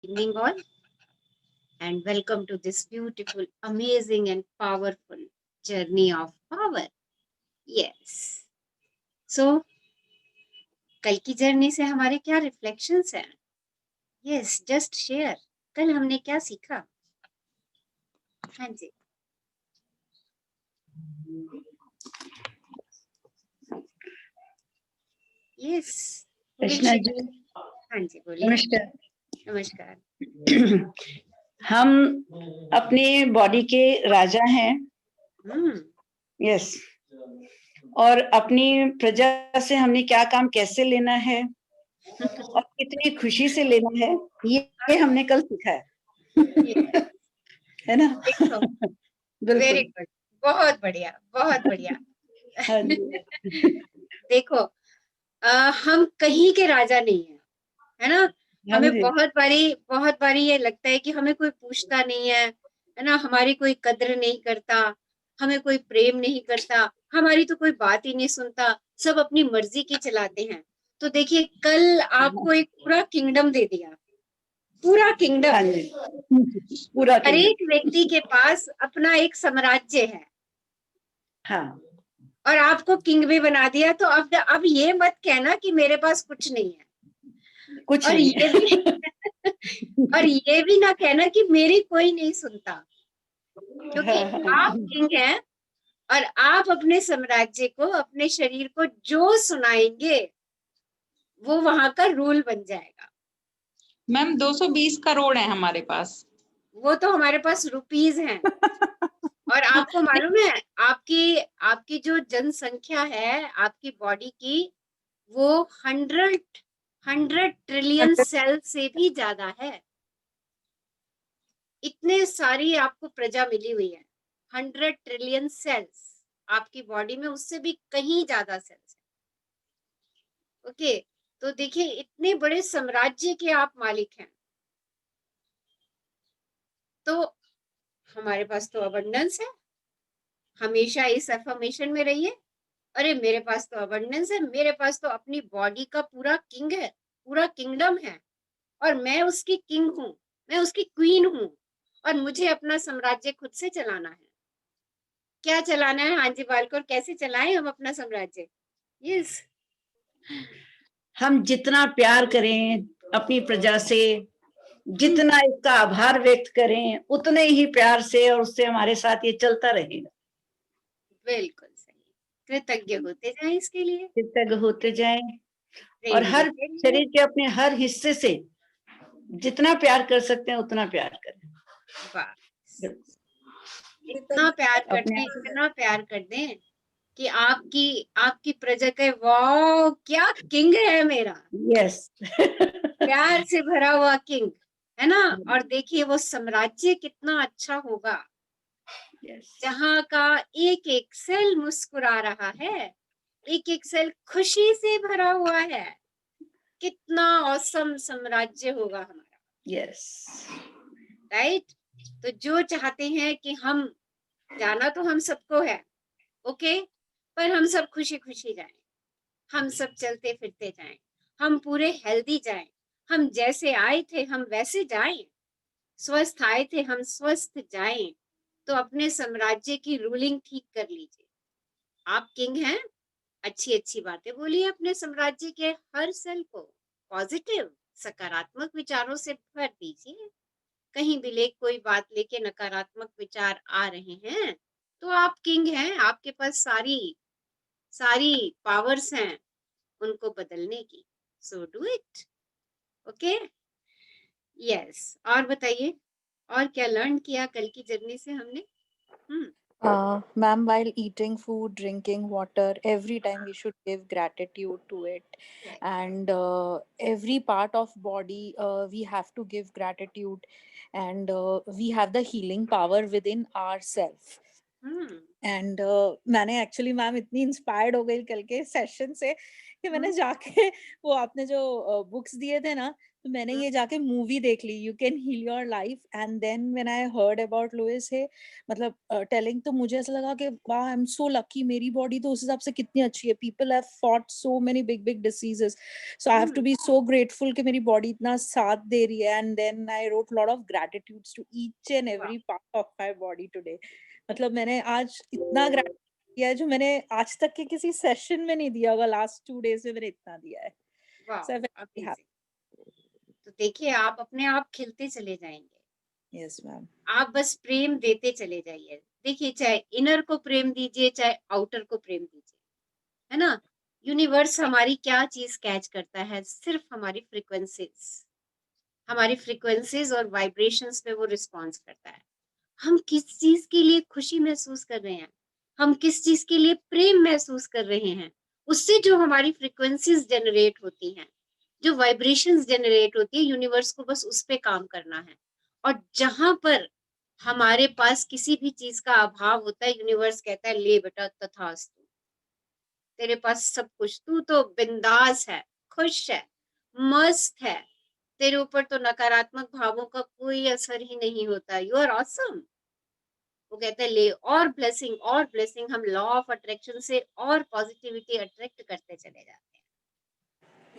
Evening all, and welcome to this beautiful, amazing, and powerful journey of power. Yes. So, कल की journey से हमारे क्या reflections हैं? Yes, just share. कल हमने क्या सीखा? हाँ जी. यस. कृष्णा जी, हाँ जी, बोलिए. नमस्कार। नमस्कार. हम अपने बॉडी के राजा हैं। यस। और अपनी प्रजा से हमने क्या काम कैसे लेना है और कितनी खुशी से लेना है, ये हमने कल सीखा है। है ना? देखो, वेरी गुड. बहुत बढ़िया, बहुत बढ़िया. हाँ जी। देखो, हम कहीं के राजा नहीं है, है ना? हाँ हमें जी। बहुत बारी ये लगता है कि हमें कोई पूछता नहीं है ना? हमारी कोई कद्र नहीं करता, हमें कोई प्रेम नहीं करता, हमारी तो कोई बात ही नहीं सुनता, सब अपनी मर्जी की चलाते हैं. तो देखिए, कल आपको एक पूरा किंगडम दे दिया, पूरा किंगडम. हाँ जी, पूरा हर किंगडम. एक व्यक्ति के पास अपना एक साम्राज्य है. हाँ. और आपको किंग भी बना दिया. तो अब ये मत कहना कि मेरे पास कुछ नहीं है. कुछ और नहीं ये है. भी और ये भी ना कहना कि मेरी कोई नहीं सुनता, क्योंकि आप किंग हैं. और आप अपने साम्राज्य को, अपने शरीर को जो सुनाएंगे वो वहां का रूल बन जाएगा. मैम 220 करोड़ है हमारे पास. वो तो हमारे पास रुपीज हैं. और आपको मालूम है, आपकी आपकी जो जनसंख्या है आपकी बॉडी की, वो 100 ट्रिलियन सेल से भी ज्यादा है. इतने सारी आपको प्रजा मिली हुई है. 100 ट्रिलियन सेल्स आपकी बॉडी में, उससे भी कहीं ज्यादा सेल्स है. ओके. तो देखिए, इतने बड़े साम्राज्य के आप मालिक हैं. तो हमारे पास तो अबंडेंस है. हमेशा इस अफर्मेशन में रहिए, अरे मेरे पास तो अबंडेंस है, मेरे पास तो अपनी बॉडी का पूरा किंग है, पूरा किंगडम है. और मैं उसकी किंग हूँ, मैं उसकी क्वीन हूँ. और मुझे अपना साम्राज्य खुद से चलाना है. क्या चलाना है? हाँ जी, बालकोर, कैसे चलाएं हम अपना साम्राज्य? यस. हम जितना प्यार करें अपनी प्रजा से, जितना इसका आभार व्यक्त करें, उतने ही प्यार से और उससे हमारे साथ ये चलता रहेगा. बिल्कुल सही. कृतज्ञ होते जाएं इसके लिए, कृतज्ञ होते जाएं और प्रेम हर देते रहिए. शरीर के अपने हर हिस्से से जितना प्यार कर सकते हैं उतना प्यार करें. बस इतना प्यार करते हैं, अपने इतना प्यार कर दें कि आपकी आपकी प्रजा के, वाह क्या किंग है मेरा. यस. प्यार से भरा हुआ किंग, है ना? और देखिए वो साम्राज्य कितना अच्छा होगा, जहाँ का एक एक सेल मुस्कुरा रहा है, एक एक सेल खुशी से भरा हुआ है. कितना औसम साम्राज्य होगा हमारा. यस. राइट. तो जो चाहते हैं कि हम, जाना तो हम सबको है, ओके, पर हम सब खुशी खुशी जाएं, हम सब चलते फिरते जाएं, हम पूरे हेल्दी जाएं, हम जैसे आए थे हम वैसे जाएं, स्वस्थ आए थे हम स्वस्थ जाएं. तो अपने साम्राज्य की रूलिंग ठीक कर लीजिए. आप किंग हैं, अच्छी अच्छी बातें बोलिए अपने साम्राज्य के हर सेल को. पॉजिटिव, सकारात्मक विचारों से भर दीजिए. कहीं भी कोई बात लेके नकारात्मक विचार आ रहे हैं, तो आप किंग हैं, आपके पास सारी सारी पावर्स हैं उनको बदलने की. So do it. Okay. Yes. और बताइए, और क्या लर्न किया कल की जर्नी से हमने? Ma'am, while eating food, drinking water, every time we should give gratitude to it. Yes. And every part of body, we have to give gratitude. And we have the healing power within ourselves. And मैंने actually ma'am इतनी inspired हो गई कल के session से कि मैंने जाके वो आपने जो बुक्स दिए थे ना, तो मैंने ये जाके मूवी देख ली, you can heal your life, and then when I heard about Louise है, मतलब टेलिंग, तो मुझे ऐसा लगा कि वाह, आई एम सो लकी, मेरी बॉडी तो उस हिसाब से कितनी अच्छी है. People have fought so many big big decisions, so I have to be so grateful कि मेरी बॉडी इतना साथ दे रही है. And then I wrote lot of gratitudes to each and every part of my body today. मतलब मैंने आज इतना ग्रैटिट्यूड दिया है जो मैंने आज तक के किसी सेशन में नहीं दिया होगा. लास्ट 2 डेज में मैंने इतना दिया है. So I'm very happy. तो देखिए, आप अपने आप खिलते चले जाएंगे. Yes, ma'am. आप बस प्रेम देते चले जाइए. देखिए, चाहे इनर को प्रेम दीजिए, चाहे आउटर को प्रेम दीजिए, है ना. यूनिवर्स हमारी क्या चीज कैच करता है? सिर्फ हमारी फ्रीक्वेंसीज और वाइब्रेशंस पे वो रिस्पॉन्स करता है. हम किस चीज के लिए खुशी महसूस कर रहे हैं, हम किस चीज के लिए प्रेम महसूस कर रहे हैं, उससे जो हमारी फ्रीक्वेंसीज जनरेट होती हैं, जो वाइब्रेशंस जनरेट होती है, यूनिवर्स को बस उस पे काम करना है. और जहां पर हमारे पास किसी भी चीज का अभाव होता है, यूनिवर्स कहता है ले बेटा तथास्तु, तेरे पास सब कुछ, तू तो बिंदास है, खुश है, मस्त है, तेरे ऊपर तो नकारात्मक भावों का कोई असर ही नहीं होता, यू आर ऑसम. वो कहते हैं ले और ब्लेसिंग. हम लॉ ऑफ अट्रैक्शन से और पॉजिटिविटी अट्रैक्ट करते चले जाते हैं.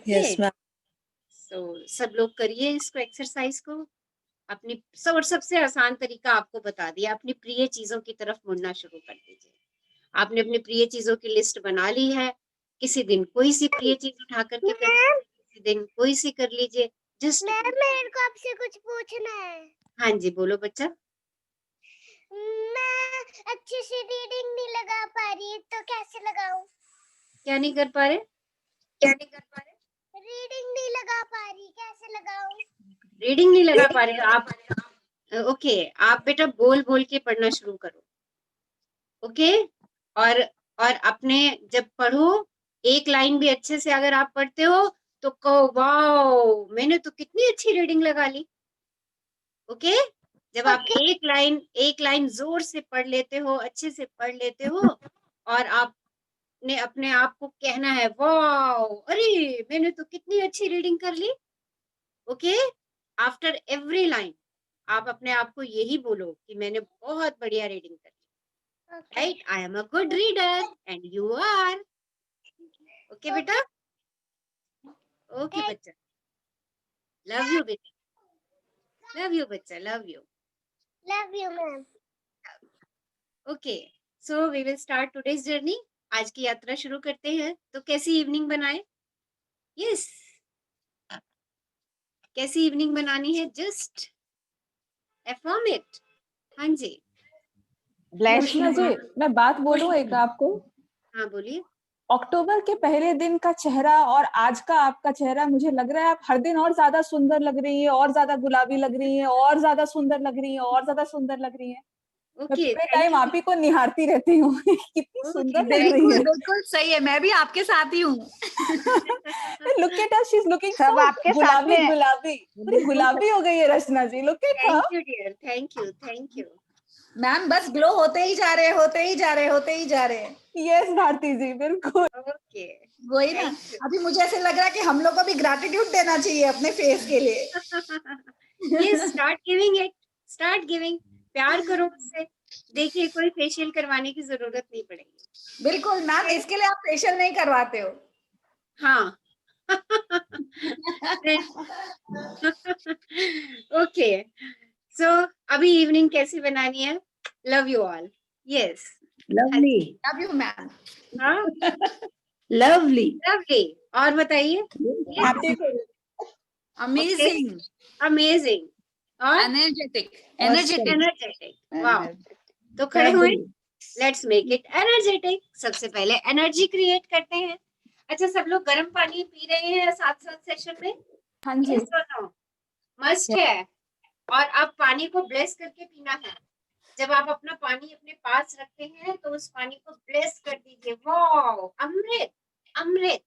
Yes, ma'am. तो सब लोग करिए इसको, एक्सरसाइज को. अपनी और सबसे आसान तरीका आपको बता दिया, अपनी प्रिय चीजों की तरफ मुड़ना शुरू कर दीजिए. आपने अपनी प्रिय चीजों की लिस्ट बना ली है, किसी दिन कोई सी प्रिय चीज उठा करके कर लीजिए, किसी दिन कोई सी कर लीजिए. जस्ट मेरे को आपसे कुछ पूछना है. हाँ जी, बोलो बच्चा. मैं अच्छे से रीडिंग नहीं लगा पा रही, तो कैसे लगाऊं? क्या नहीं कर पा रहे? रीडिंग नहीं लगा पा रही, कैसे लगाऊं? रीडिंग नहीं लगा पा रहे आप? ओके, आप बेटा बोल बोल के पढ़ना शुरू करो. ओके, और अपने जब पढ़ो, एक लाइन भी अच्छे से अगर आप पढ़ते हो तो कहो वाओ, मैंने तो कितनी अच्छी रीडिंग लगा ली. ओके, जब आप एक लाइन जोर से पढ़ लेते हो, अच्छे से पढ़ लेते हो, और आपने अपने आप को कहना है वाओ, अरे मैंने तो कितनी अच्छी रीडिंग कर ली. ओके, आफ्टर एवरी लाइन आप अपने आप को यही बोलो कि मैंने बहुत बढ़िया रीडिंग कर ली. Right, I am a good reader and you are. Okay बेटा. ओके बच्चा, लव यू बेटा, लव यू बच्चा, love you. Love you ma'am. Okay, so we will start today's journey. आज की यात्रा शुरू करते हैं. तो कैसी इवनिंग बनाए? यस, कैसी इवनिंग बनानी है? Just affirm it. हाँ जी, रश्ना जी, मैं बात बोलूं एक आपको. हाँ बोलिए. अक्टूबर के पहले दिन का चेहरा और आज का आपका चेहरा, मुझे लग रहा है आप हर दिन और ज्यादा सुंदर लग रही है, और ज्यादा गुलाबी लग रही है, और ज्यादा सुंदर लग रही है, और ज्यादा सुंदर लग रही है. मैं ओके, पूरे टाइम आप ही को निहारती रहती हूँ. कितनी सुंदर लग रही बिल्कुल है. बिल्कुल सही है, मैं भी आपके साथ ही हूँ. Look at her, she is looking सब सो आपके साथ गुलाबी में. गुलाबी, पूरी गुलाबी हो गई है Rachna ji. Look at her. Thank you dear, thank you, thank you. Ma'am बस ग्लो होते ही जा रहे, होते ही जा रहे, होते ही जा रहे. यस भारती जी, बिल्कुल. ओके, वही ना, अभी मुझे ऐसे लग रहा है कि हम लोग को भी ग्रैटिट्यूड देना चाहिए अपने फेस के लिए. ये start giving it, start giving. प्यार करो उससे. देखिए, कोई फेशियल करवाने की जरूरत नहीं पड़ेगी. बिल्कुल मैम, इसके लिए आप फेशियल नहीं करवाते हो. हाँ. ओके, सो अभी इवनिंग कैसी बनानी है? Love you all. Yes, lovely. Love you ma'am. हाँ, लवली. लवली. और बताइए. अमेजिंग. अमेजिंग. और एनर्जेटिक. एनर्जेटिक. एनर्जेटिक. वाओ, तो खड़े हुए. Let's make it energetic. सबसे पहले एनर्जी क्रिएट करते हैं. अच्छा, सब लोग गर्म पानी पी रहे हैं साथ साथ सेशन में? हाँ जी. मस्ट है. और अब पानी को ब्लेस करके पीना है. जब आप अपना पानी अपने पास रखते हैं तो उस पानी को ब्लेस कर दीजिए. वाओ, अमृत, अमृत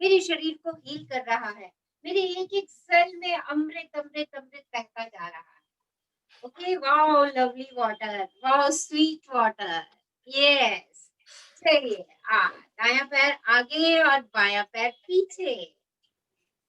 मेरे शरीर को हील कर रहा है. मेरे एक एक सेल में अमृत अमृत अमृत बहता जा रहा है. Okay, wow lovely water, wow sweet water. Yes, चलिए, दायां पैर आगे और बायां पैर पीछे.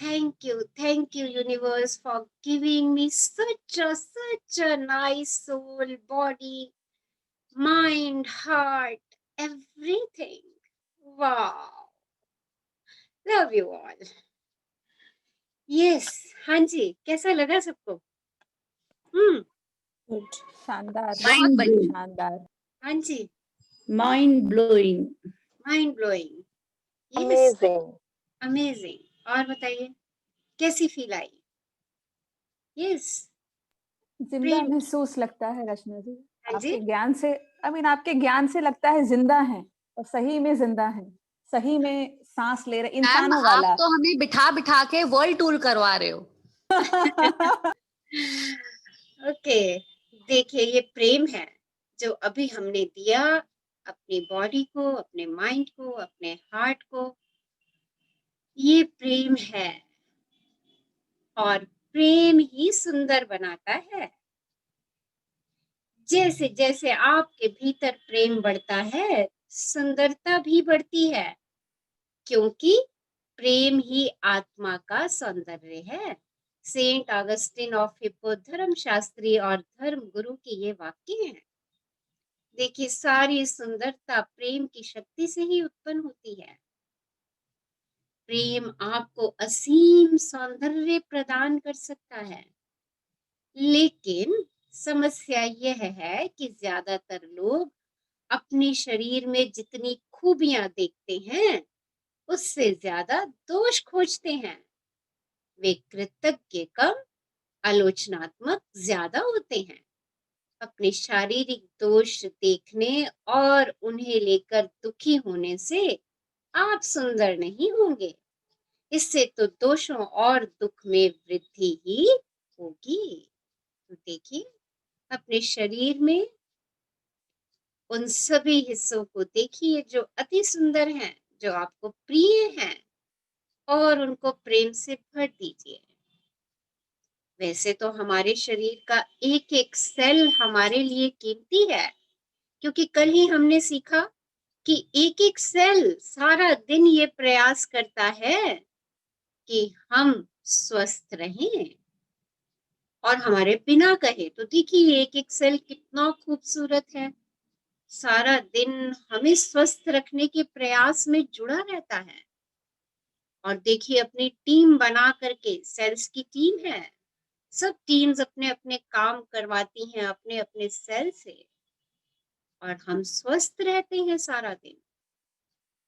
thank you universe for giving me such a nice soul, body, mind, heart, everything. Wow, love you all. Yes, हाँ जी, कैसा लगा सबको? गुड, शानदार, Mind बहुत blowing. शानदार। हाँ जी, Mind blowing. Mind blowing, yes, amazing. Amazing. और बताइए कैसी फील आई? यस, जिंदा प्रेम, महसूस लगता है रचना जी, हाँ जी, आपके ज्ञान से, आपके ज्ञान से लगता है जिंदा है, और सही में जिंदा है, सही में सांस ले रहे मैम इंसानों आप वाला। तो हमें बिठा बिठा के वर्ल्ड टूर करवा रहे हो। ओके, देखिए ये प्रेम है जो अभी हमने दिया अपनी बॉडी को, अपने माइंड को, अपने हार्ट को, ये प्रेम है और प्रेम ही सुंदर बनाता है। जैसे जैसे आपके भीतर प्रेम बढ़ता है, सुंदरता भी बढ़ती है, क्योंकि प्रेम ही आत्मा का सौंदर्य है। सेंट ऑगस्टिन ऑफ हिप्पो धर्म शास्त्री और धर्म गुरु के ये वाक्य हैं। देखिए सारी सुंदरता प्रेम की शक्ति से ही उत्पन्न होती है। प्रेम आपको असीम सौंदर्य प्रदान कर सकता है, लेकिन समस्या यह है कि ज्यादातर लोग अपने शरीर में जितनी खूबियां देखते हैं, उससे ज्यादा दोष खोजते हैं। वे कृतज्ञ कम, आलोचनात्मक ज्यादा होते हैं। अपने शारीरिक दोष देखने और उन्हें लेकर दुखी होने से आप सुंदर नहीं होंगे, इससे तो दोषों और दुख में वृद्धि ही होगी। तो देखिए अपने शरीर में उन सभी हिस्सों को देखिए जो अति सुंदर हैं, जो आपको प्रिय हैं, और उनको प्रेम से भर दीजिए। वैसे तो हमारे शरीर का एक एक सेल हमारे लिए कीमती है, क्योंकि कल ही हमने सीखा कि एक एक सेल सारा दिन ये प्रयास करता है कि हम स्वस्थ रहें, और हमारे बिना कहे तो देखिए एक एक सेल कितना खूबसूरत है, सारा दिन हमें स्वस्थ रखने के प्रयास में जुड़ा रहता है। और देखिए अपनी टीम बना करके, सेल्स की टीम है, सब टीम्स अपने अपने काम करवाती हैं अपने अपने सेल से, और हम स्वस्थ रहते हैं सारा दिन।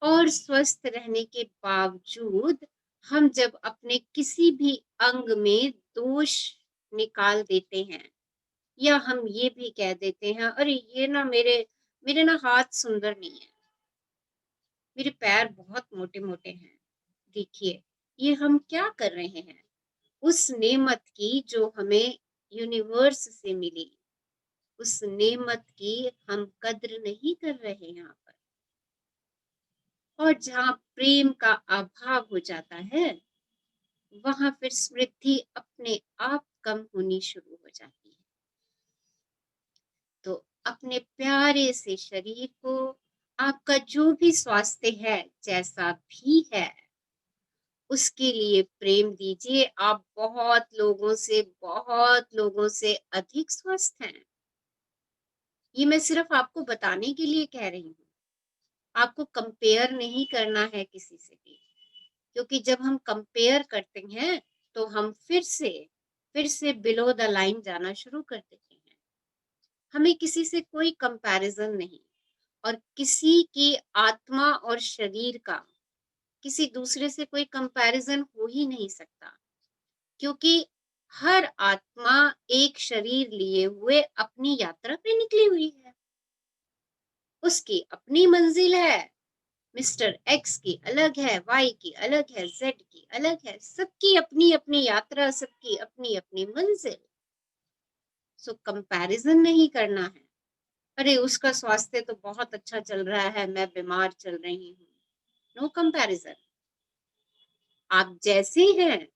और स्वस्थ रहने के बावजूद हम जब अपने किसी भी अंग में दोष निकाल देते हैं, या हम ये भी कह देते हैं अरे ये ना मेरे ना हाथ सुंदर नहीं है, मेरे पैर बहुत मोटे मोटे हैं, देखिए ये हम क्या कर रहे हैं? उस नेमत की जो हमें यूनिवर्स से मिली, उस नेमत की हम कद्र नहीं कर रहे यहाँ पर। और जहाँ प्रेम का अभाव हो जाता है, वहां फिर स्मृति अपने आप कम होनी शुरू हो जाती है। तो अपने प्यारे से शरीर को, आपका जो भी स्वास्थ्य है जैसा भी है, उसके लिए प्रेम दीजिए। आप बहुत लोगों से अधिक स्वस्थ हैं। ये मैं सिर्फ आपको बताने के लिए कह रही हूँ, आपको कंपेयर नहीं करना है किसी से भी, क्योंकि जब हम कंपेयर करते हैं तो हम फिर से बिलो द लाइन जाना शुरू कर देते हैं। हमें किसी से कोई कंपैरिजन नहीं, और किसी की आत्मा और शरीर का किसी दूसरे से कोई कंपैरिजन हो ही नहीं सकता, क्योंकि हर आत्मा एक शरीर लिए हुए अपनी यात्रा पे निकली हुई है। उसकी अपनी मंजिल है, मिस्टर एक्स की अलग है, वाई की अलग है, जेड की अलग है, सबकी अपनी अपनी यात्रा, सबकी अपनी अपनी मंजिल। सो कंपैरिजन नहीं करना है। अरे उसका स्वास्थ्य तो बहुत अच्छा चल रहा है, मैं बीमार चल रही हूँ। No comparison. आप जैसे हैं,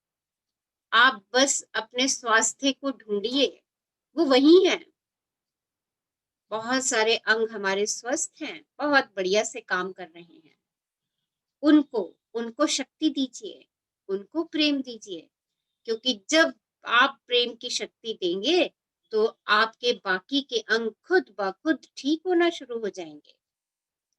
आप बस अपने स्वास्थ्य को ढूंढिए, वो वही है। बहुत सारे अंग हमारे स्वस्थ हैं, बहुत बढ़िया से काम कर रहे हैं, उनको शक्ति दीजिए, उनको प्रेम दीजिए, क्योंकि जब आप प्रेम की शक्ति देंगे तो आपके बाकी के अंग खुद ब खुद ठीक होना शुरू हो जाएंगे।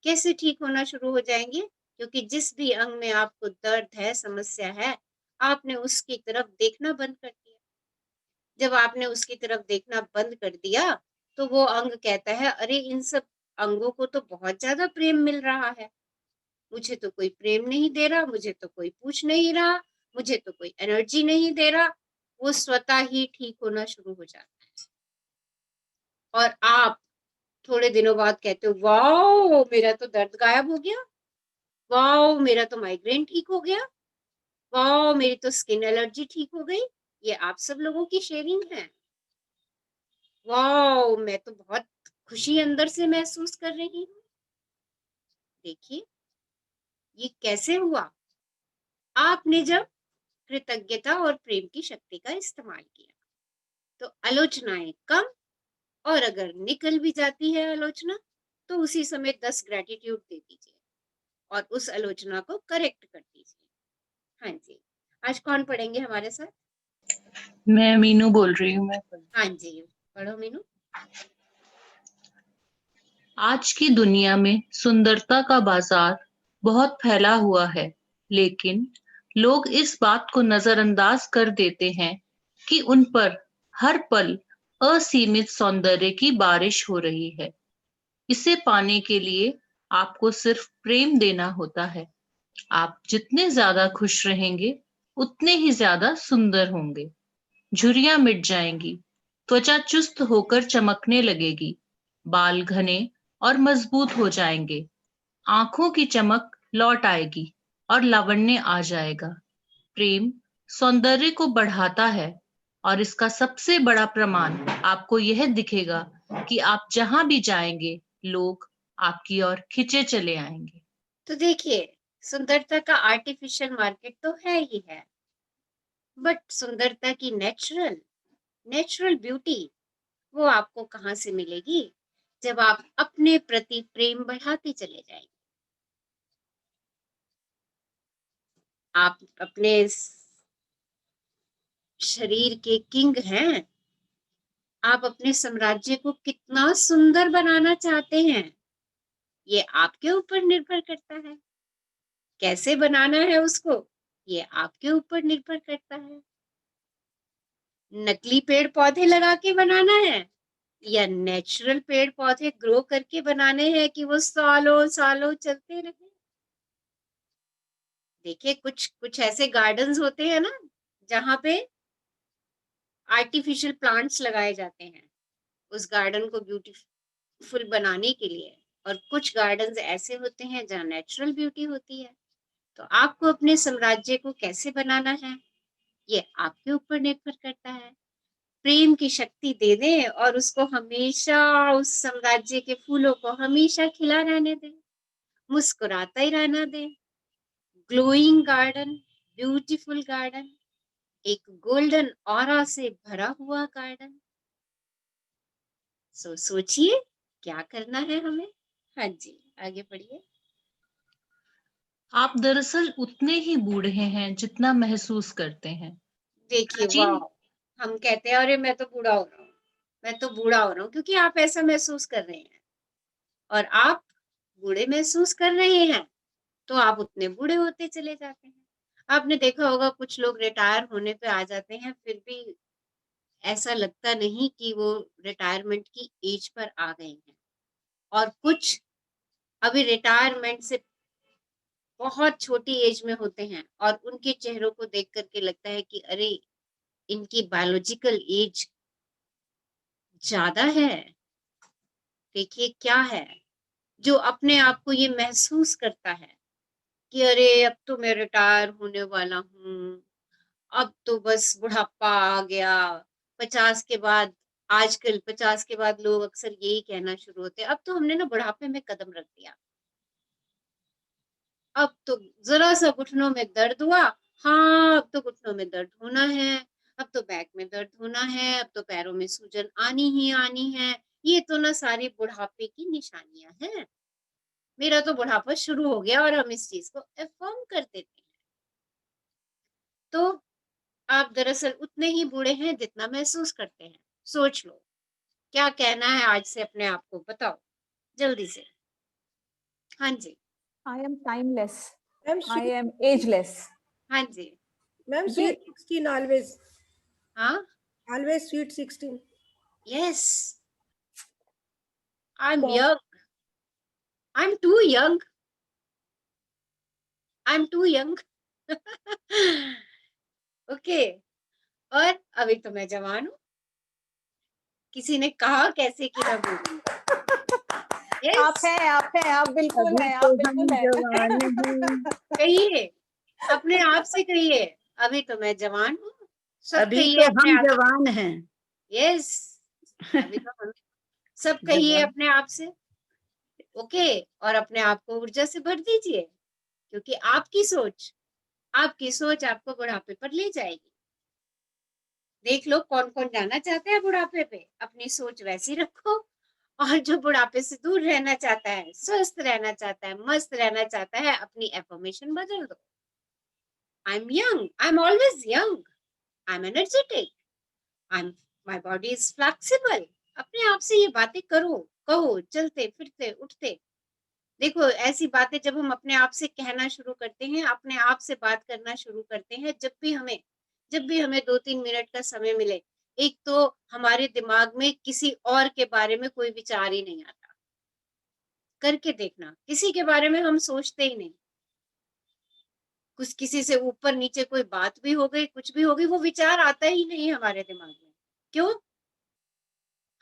कैसे ठीक होना शुरू हो जाएंगे? क्योंकि जिस भी अंग में आपको दर्द है, समस्या है, आपने उसकी तरफ देखना बंद कर दिया। जब आपने उसकी तरफ देखना बंद कर दिया तो वो अंग कहता है, अरे इन सब अंगों को तो बहुत ज्यादा प्रेम मिल रहा है, मुझे तो कोई प्रेम नहीं दे रहा, मुझे तो कोई पूछ नहीं रहा, मुझे तो कोई एनर्जी नहीं दे रहा। वो स्वतः ही ठीक होना शुरू हो जाता है और आप थोड़े दिनों बाद कहते हो, वाओ मेरा तो दर्द गायब हो गया, वाओ मेरा तो माइग्रेन ठीक हो गया, वाओ मेरी तो स्किन एलर्जी ठीक हो गई। ये आप सब लोगों की शेयरिंग है। वाओ मैं तो बहुत खुशी अंदर से महसूस कर रही हूँ। देखिए ये कैसे हुआ? आपने जब कृतज्ञता और प्रेम की शक्ति का इस्तेमाल किया तो आलोचनाएं कम, और अगर निकल भी जाती है आलोचना तो उसी समय 10 ग्रेटिट्यूड दे दीजिए और उस आलोचना को करेक्ट कर दीजिए। हाँ जी, आज कौन पढ़ेंगे हमारे साथ? मैं मीनू बोल रही हूँ। हाँ जी, पढ़ो मीनू। आज की दुनिया में सुंदरता का बाजार बहुत फैला हुआ है, लेकिन लोग इस बात को नजरअंदाज कर देते हैं कि उन पर हर पल असीमित सौंदर्य की बारिश हो रही है। इसे पाने के लिए आपको सिर्फ प्रेम देना होता है। आप जितने ज्यादा खुश रहेंगे, उतने ही ज्यादा सुंदर होंगे। झुर्रियां मिट जाएंगी, त्वचा चुस्त होकर चमकने लगेगी, बाल घने और मजबूत हो जाएंगे, आंखों की चमक लौट आएगी और लावण्य आ जाएगा। प्रेम सौंदर्य को बढ़ाता है और इसका सबसे बड़ा प्रमाण आपको यह दिखेगा कि आप जहां भी जाएंगे, लोग आपकी ओर खिंचे चले आएंगे। तो देखिए, सुंदरता का आर्टिफिशियल मार्केट तो है ही है, बट सुंदरता की नेचुरल ब्यूटी वो आपको कहाँ से मिलेगी? जब आप अपने प्रति प्रेम बढ़ाते चले जाएंगे। आप अपने शरीर के किंग हैं, आप अपने साम्राज्य को कितना सुंदर बनाना चाहते हैं, ये आपके ऊपर निर्भर करता है। कैसे बनाना है उसको, ये आपके ऊपर निर्भर करता है। नकली पेड़ पौधे लगा के बनाना है या नेचुरल पेड़ पौधे ग्रो करके बनाने हैं कि वो सालों सालों चलते रहे। देखिए कुछ कुछ ऐसे गार्डन्स होते हैं ना जहाँ पे आर्टिफिशियल प्लांट्स लगाए जाते हैं उस गार्डन को ब्यूटीफुल बनाने के लिए, और कुछ गार्डन्स ऐसे होते हैं जहाँ नेचुरल ब्यूटी होती है। तो आपको अपने साम्राज्य को कैसे बनाना है, ये आपके ऊपर निर्भर करता है। प्रेम की शक्ति दे दें और उसको हमेशा, उस साम्राज्य के फूलों को हमेशा खिला रहने दें, मुस्कुराता ही रहना दें। ग्लोइंग गार्डन, ब्यूटीफुल गार्डन, एक गोल्डन ऑरा से भरा हुआ गार्डन। सोचिए क्या करना है हमें। हाँ जी, आगे बढ़िए। आप दरअसल उतने ही बूढ़े हैं जितना महसूस करते हैं। देखिए प्राचीन वाह, हम कहते हैं अरे मैं तो बूढ़ा हो रहा हूँ, मैं तो बूढ़ा हो रहा हूँ, क्योंकि आप ऐसा महसूस कर रहे हैं और आप बूढ़े महसूस कर रहे हैं तो आप उतने बूढ़े होते चले जाते हैं। आपने देखा होगा कुछ लोग रिटायर होने पे आ जाते हैं, फिर भी ऐसा लगता नहीं कि वो रिटायरमेंट की एज पर आ गए हैं, और कुछ अभी रिटायरमेंट से बहुत छोटी एज में होते हैं और उनके चेहरों को देख करके लगता है कि अरे इनकी बायोलॉजिकल एज ज्यादा है। देखिए क्या है जो अपने आप को ये महसूस करता है कि अरे अब तो मैं रिटायर होने वाला हूँ, अब तो बस बुढ़ापा आ गया। 50 के बाद, आजकल 50 के बाद लोग अक्सर यही कहना शुरू होते हैं, अब तो हमने ना बुढ़ापे में कदम रख दिया, अब तो जरा सा घुटनों में दर्द हुआ, हाँ अब तो घुटनों में दर्द होना है, अब तो बैक में दर्द होना है, अब तो पैरों में सूजन आनी ही आनी है। ये तो ना सारी बुढ़ापे की निशानियां हैं। मेरा तो बुढ़ापा शुरू हो गया और हम इस चीज को अफर्म कर देते हैं। तो आप दरअसल उतने ही बूढ़े हैं जितना महसूस करते हैं। सोच लो, क्या कहना है आज से अपने आप को, बताओ जल्दी से। हाँ जी। I am timeless. Ma'am I am ageless. हाँ जी। मैम ये स्वीट 16 ऑलवेज हाँ, always sweet 16 yes, I am बहुत young, I am too young, I am too young. Okay, और अभी तो मैं जवान हूँ। किसी ने कहा कैसे कि मैं बूढ़ी हूँ? आप यस, हैं, आप बिल्कुल अभी हैं, तो आप हम बिल्कुल हैं। जवान हैं, कहिए, अपने आप से कहिए, अभी तो मैं जवान हूँ। सब अभी कहिए तो अपने हम आप से। जवान हैं। यस, अभी तो हम सब कहिए जवान अपने आप से। ओके, और अपने आप को ऊर्जा से भर दीजिए, क्योंकि आपकी सोच आपको बुढ़ापे पर ले जाएगी। देख लो कौन कौन जाना चाहते हैं बुढ़ापे पे, अपनी सोच वैसी रखो। और जो बुढ़ापे से दूर रहना चाहता है, स्वस्थ रहना चाहता है, मस्त रहना चाहता है, अपनी एफर्मेशन बदल दो। I am young, I am always young, I M energetic, I am, my body is flexible. अपने आप से ये बातें करो, कहो, चलते फिरते उठते। देखो, ऐसी बातें जब हम अपने आप से कहना शुरू करते हैं, अपने आप से बात करना शुरू करते हैं, जब भी हमें 2-3 मिनट का समय मिले, एक तो हमारे दिमाग में किसी और के बारे में कोई विचार ही नहीं आता। करके देखना, किसी के बारे में हम सोचते ही नहीं। कुछ किसी से ऊपर नीचे कोई बात भी हो गई, कुछ भी हो गई, वो विचार आता ही नहीं हमारे दिमाग में। क्यों?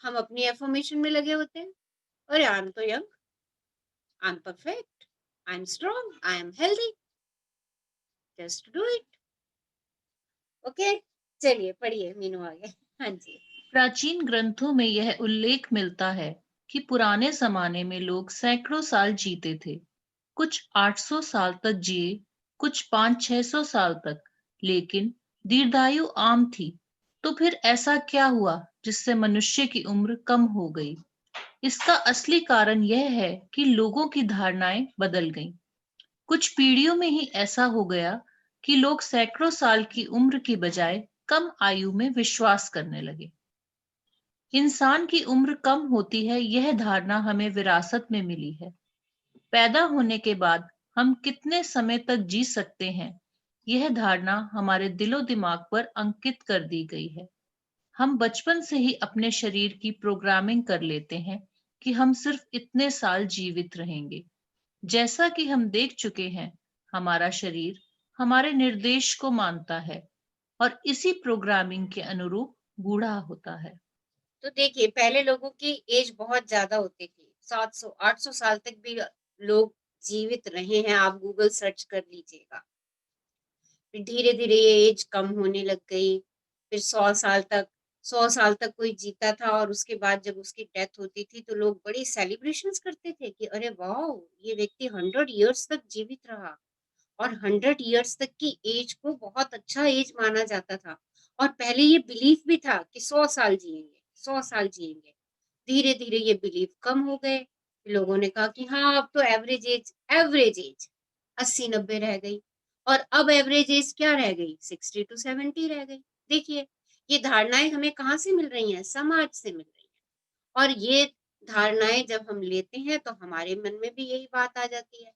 हम अपनी एफर्मेशन में लगे होते हैं। अरे आई एम तो young, I M perfect, I am strong, I am healthy, just do it. Okay, चलिए पढ़िए मीनू आगे। हाँ जी। प्राचीन ग्रंथों में यह उल्लेख मिलता है कि पुराने जमाने में लोग सैकड़ों साल जीते थे। कुछ 800 साल तक जिए, कुछ 500-600 साल तक, लेकिन दीर्घायु आम थी। तो फिर ऐसा क्या हुआ जिससे मनुष्य की उम्र कम हो गई? इसका असली कारण यह है कि लोगों की धारणाएं बदल गईं। कुछ पीढ़ियों में ही ऐसा हो गया कि लोग सैकड़ों साल की उम्र की बजाय कम आयु में विश्वास करने लगे। इंसान की उम्र कम होती है, यह धारणा हमें विरासत में मिली है। पैदा होने के बाद हम कितने समय तक जी सकते हैं, यह धारणा हमारे दिलो दिमाग पर अंकित कर दी गई है। हम बचपन से ही अपने शरीर की प्रोग्रामिंग कर लेते हैं कि हम सिर्फ इतने साल जीवित रहेंगे। जैसा कि हम देख चुके हैं, हमारा शरीर हमारे निर्देश को मानता है और इसी प्रोग्रामिंग के अनुरूप बूढ़ा होता है। तो देखिए, पहले लोगों की एज बहुत ज्यादा होती थी, 700-800 साल तक भी लोग जीवित रहे हैं। आप गूगल सर्च कर लीजिएगा। फिर धीरे धीरे ये एज कम होने लग गई। फिर 100 साल तक कोई जीता था, और उसके बाद जब उसकी डेथ होती थी तो लोग बड़ी सेलिब्रेशंस करते थे कि अरे वाह, ये व्यक्ति 100 इयर्स तक जीवित रहा। और 100 इयर्स तक की एज को बहुत अच्छा एज माना जाता था। और पहले ये बिलीफ भी था कि 100 साल जिएंगे, 100 साल जिएंगे। धीरे धीरे ये बिलीफ कम हो गए। लोगों ने कहा कि हाँ, अब तो एवरेज एज 80-90 रह गई। और अब एवरेज एज क्या रह गई? 60 to 70 रह गई। देखिए, ये धारणाएं हमें कहाँ से मिल रही हैं? समाज से मिल रही हैं। और ये धारणाएं जब हम लेते हैं तो हमारे मन में भी यही बात आ जाती है।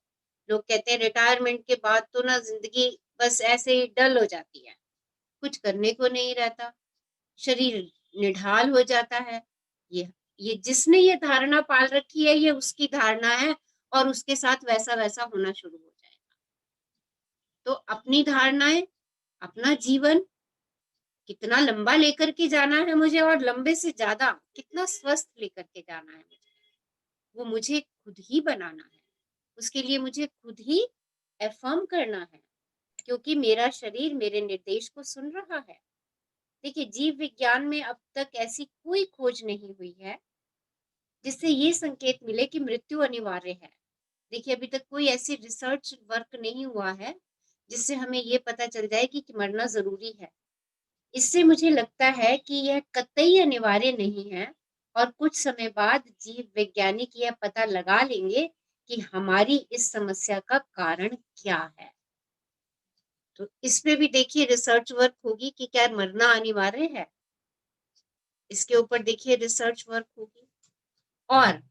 लोग कहते हैं रिटायरमेंट के बाद तो ना जिंदगी बस ऐसे ही डल हो जाती है, कुछ करने को नहीं रहता, शरीर निढाल हो जाता है। ये ये जिसने ये धारणा पाल रखी है, ये उसकी धारणा है, और उसके साथ वैसा वैसा होना शुरू हो जाएगा। तो अपनी धारणाएं, अपना जीवन कितना लंबा लेकर के जाना है मुझे, और लंबे से ज्यादा कितना स्वस्थ लेकर के जाना है मुझे, वो मुझे खुद ही बनाना है। उसके लिए मुझे खुद ही एफर्म करना है, क्योंकि मेरा शरीर मेरे निर्देश को सुन रहा है। देखिए, जीव विज्ञान में अब तक ऐसी कोई खोज नहीं हुई है जिससे ये संकेत मिले कि मृत्यु अनिवार्य है। देखिए, अभी तक कोई ऐसी रिसर्च वर्क नहीं हुआ है जिससे हमें ये पता चल जाए कि मरना जरूरी है। इससे मुझे लगता है कि यह कतई अनिवार्य नहीं है, और कुछ समय बाद जीव वैज्ञानिक यह पता लगा लेंगे कि हमारी इस समस्या का कारण क्या है। तो इसमें भी देखिए रिसर्च वर्क होगी कि क्या मरना अनिवार्य है, इसके ऊपर देखिए रिसर्च वर्क होगी। और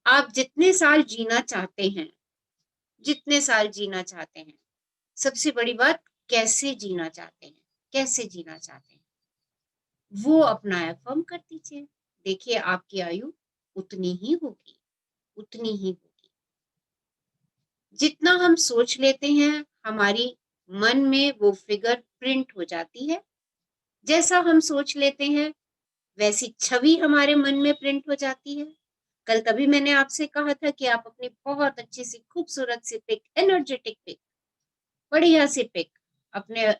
आप जितने साल जीना चाहते हैं, जितने साल जीना चाहते हैं, सबसे बड़ी बात कैसे जीना चाहते हैं, कैसे जीना चाहते हैं, वो अपना एफर्म कर दीजिए। देखिए आपकी आयु उतनी ही होगी, उतनी ही होगी। जितना हम सोच लेते हैं हमारी मन में वो फिगर प्रिंट हो जाती है। जैसा हम सोच लेते हैं वैसी छवि हमारे मन में प्रिंट हो जाती है। कल तभी मैंने आपसे कहा था कि आप अपनी बहुत अच्छी सी खूबसूरत सी पिक, एनर्जेटिक पिक, बढ़िया सी पिक अपने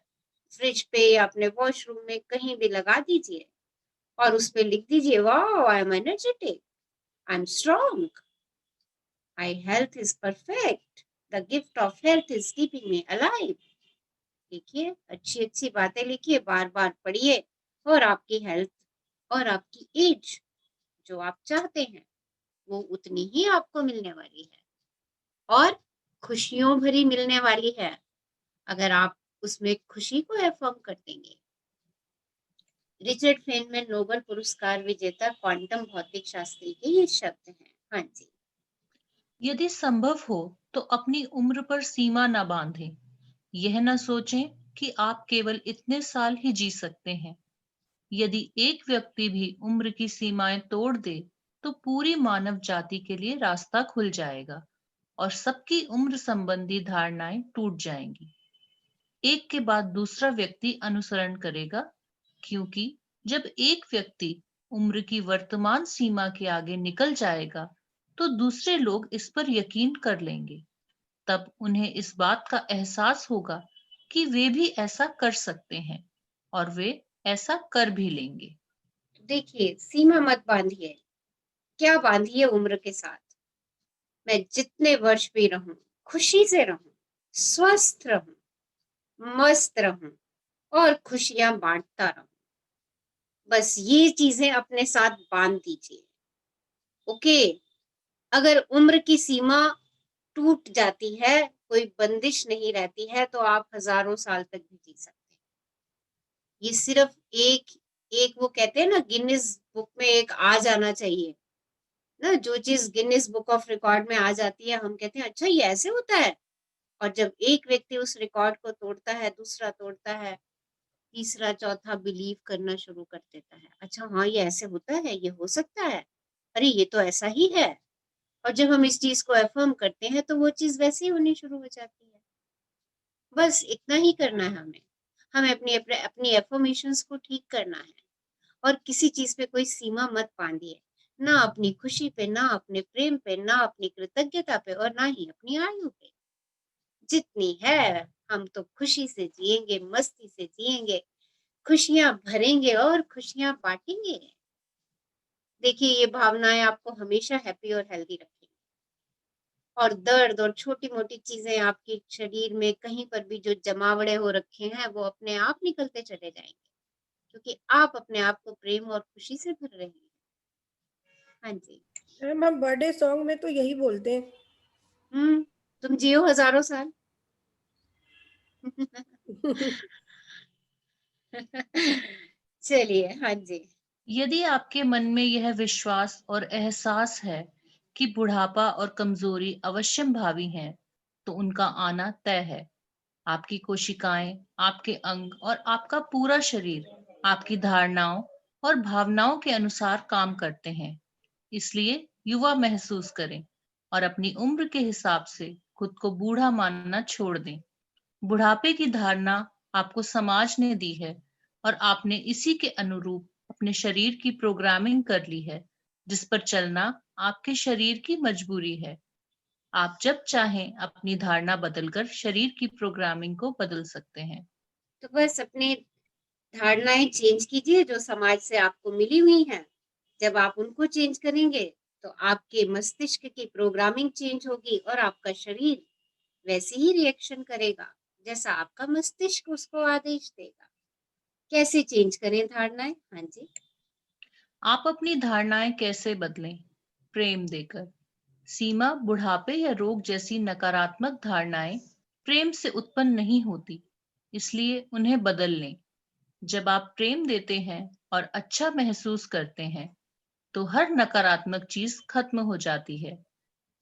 फ्रिज पे या अपने वॉशरूम में कहीं भी लगा दीजिए और उस पे लिख दीजिए, wow I am energetic, I am strong, my health is perfect, the gift of health is keeping me alive. लिखिए, अच्छी अच्छी बातें लिखिए, बार बार पढ़िए और आपकी हेल्थ और आपकी एज जो आप चाहते हैं वो उतनी ही आपको मिलने वाली है और खुशियों भरी मिलने वाली है अगर आप उसमें खुशी को एफर्म कर देंगे। रिचर्ड फेनमैन नोबेल पुरस्कार विजेता क्वांटम भौतिक शास्त्री के ये शब्द हैं। हाँ जी। यदि संभव हो तो अपनी उम्र पर सीमा न बांधें। यह न सोचें कि आप केवल इतने साल ही जी सकते हैं। यदि एक व्यक्ति भी उम्र की सीमाएं तोड़ दे तो पूरी मानव जाति के लिए रास्ता खुल जाएगा और सबकी उम्र संबंधी धारणाएं टूट जाएंगी। एक के बाद दूसरा व्यक्ति अनुसरण करेगा, क्योंकि जब एक व्यक्ति उम्र की वर्तमान सीमा के आगे निकल जाएगा तो दूसरे लोग इस पर यकीन कर लेंगे। तब उन्हें इस बात का एहसास होगा कि वे भी ऐसा कर सकते हैं और वे ऐसा कर भी लेंगे। देखिए, सीमा मत बांधिए। क्या बांधिए उम्र के साथ? मैं जितने वर्ष भी रहूं, खुशी से रहूं, स्वस्थ रहूं, मस्त रहूं और खुशियां बांटता रहूं। बस ये चीजें अपने साथ बांध दीजिए। ओके। अगर उम्र की सीमा टूट जाती है, कोई बंदिश नहीं रहती है, तो आप हजारों साल तक भी जी सकते हैं। ये सिर्फ एक एक वो कहते हैं ना, गिनीज बुक में एक आ जाना चाहिए ना, जो चीज गिनीज बुक ऑफ रिकॉर्ड में आ जाती है हम कहते हैं अच्छा ये ऐसे होता है। और जब एक व्यक्ति उस रिकॉर्ड को तोड़ता है, दूसरा तोड़ता है, तीसरा चौथा बिलीव करना शुरू कर देता है, अच्छा हाँ ये ऐसे होता है, ये हो सकता है, अरे ये तो ऐसा ही है। और जब हम इस चीज को एफर्म करते हैं तो वो चीज वैसे ही होनी शुरू हो जाती है। बस इतना ही करना है हमें अपनी एफर्मेशंस को ठीक करना है और किसी चीज पे कोई सीमा मत बांधिए, ना अपनी खुशी पे, ना अपने प्रेम पे, ना अपनी कृतज्ञता पे और ना ही अपनी आयु पे। जितनी है हम तो खुशी से जिएंगे, मस्ती से जिएंगे, खुशियां भरेंगे और खुशियां बांटेंगे। देखिए ये भावनाएं आपको हमेशा हैप्पी और हेल्दी रखेंगी और दर्द और छोटी मोटी चीजें आपके शरीर में कहीं पर भी जो जमावड़े हो रखे हैं वो अपने आप निकलते चले जाएंगे, क्योंकि आप अपने आप को प्रेम और खुशी से भर रहे हैं। हाँ जी। मैम हम बर्थडे सॉन्ग में तो यही बोलते हैं। तुम जियो हजारों साल। चलिए। हाँ जी। यदि आपके मन में यह विश्वास और एहसास है कि बुढ़ापा और कमजोरी अवश्यंभावी हैं, तो उनका आना तय है। आपकी कोशिकाएं, आपके अंग और आपका पूरा शरीर आपकी धारणाओं और भावनाओं के अनुसार काम करते हैं। इसलिए युवा महसूस करें और अपनी उम्र के हिसाब से खुद को बूढ़ा मानना छोड़ दें। बुढ़ापे की धारणा आपको समाज ने दी है और आपने इसी के अनुरूप अपने शरीर की प्रोग्रामिंग कर ली है, जिस पर चलना आपके शरीर की मजबूरी है। आप जब चाहें अपनी धारणा बदलकर शरीर की प्रोग्रामिंग को बदल सकते हैं। तो बस अपनी धारणाएं चेंज कीजिए जो समाज से आपको मिली हुई हैं। जब आप उनको चेंज करेंगे तो आपके मस्तिष्क की प्रोग्रामिंग चेंज होगी और आपका शरीर वैसे ही रिएक्शन करेगा जैसा आपका मस्तिष्क उसको आदेश देगा। कैसे चेंज करें धारणाएं? हाँ जी। आप अपनी धारणाएं कैसे बदलें? प्रेम देकर। सीमा, बुढ़ापे या रोग जैसी नकारात्मक धारणाएं प्रेम से उत्पन्न नहीं होती, इसलिए उन्हें बदल लें। जब आप प्रेम देते हैं और अच्छा महसूस करते हैं तो हर नकारात्मक चीज खत्म हो जाती है,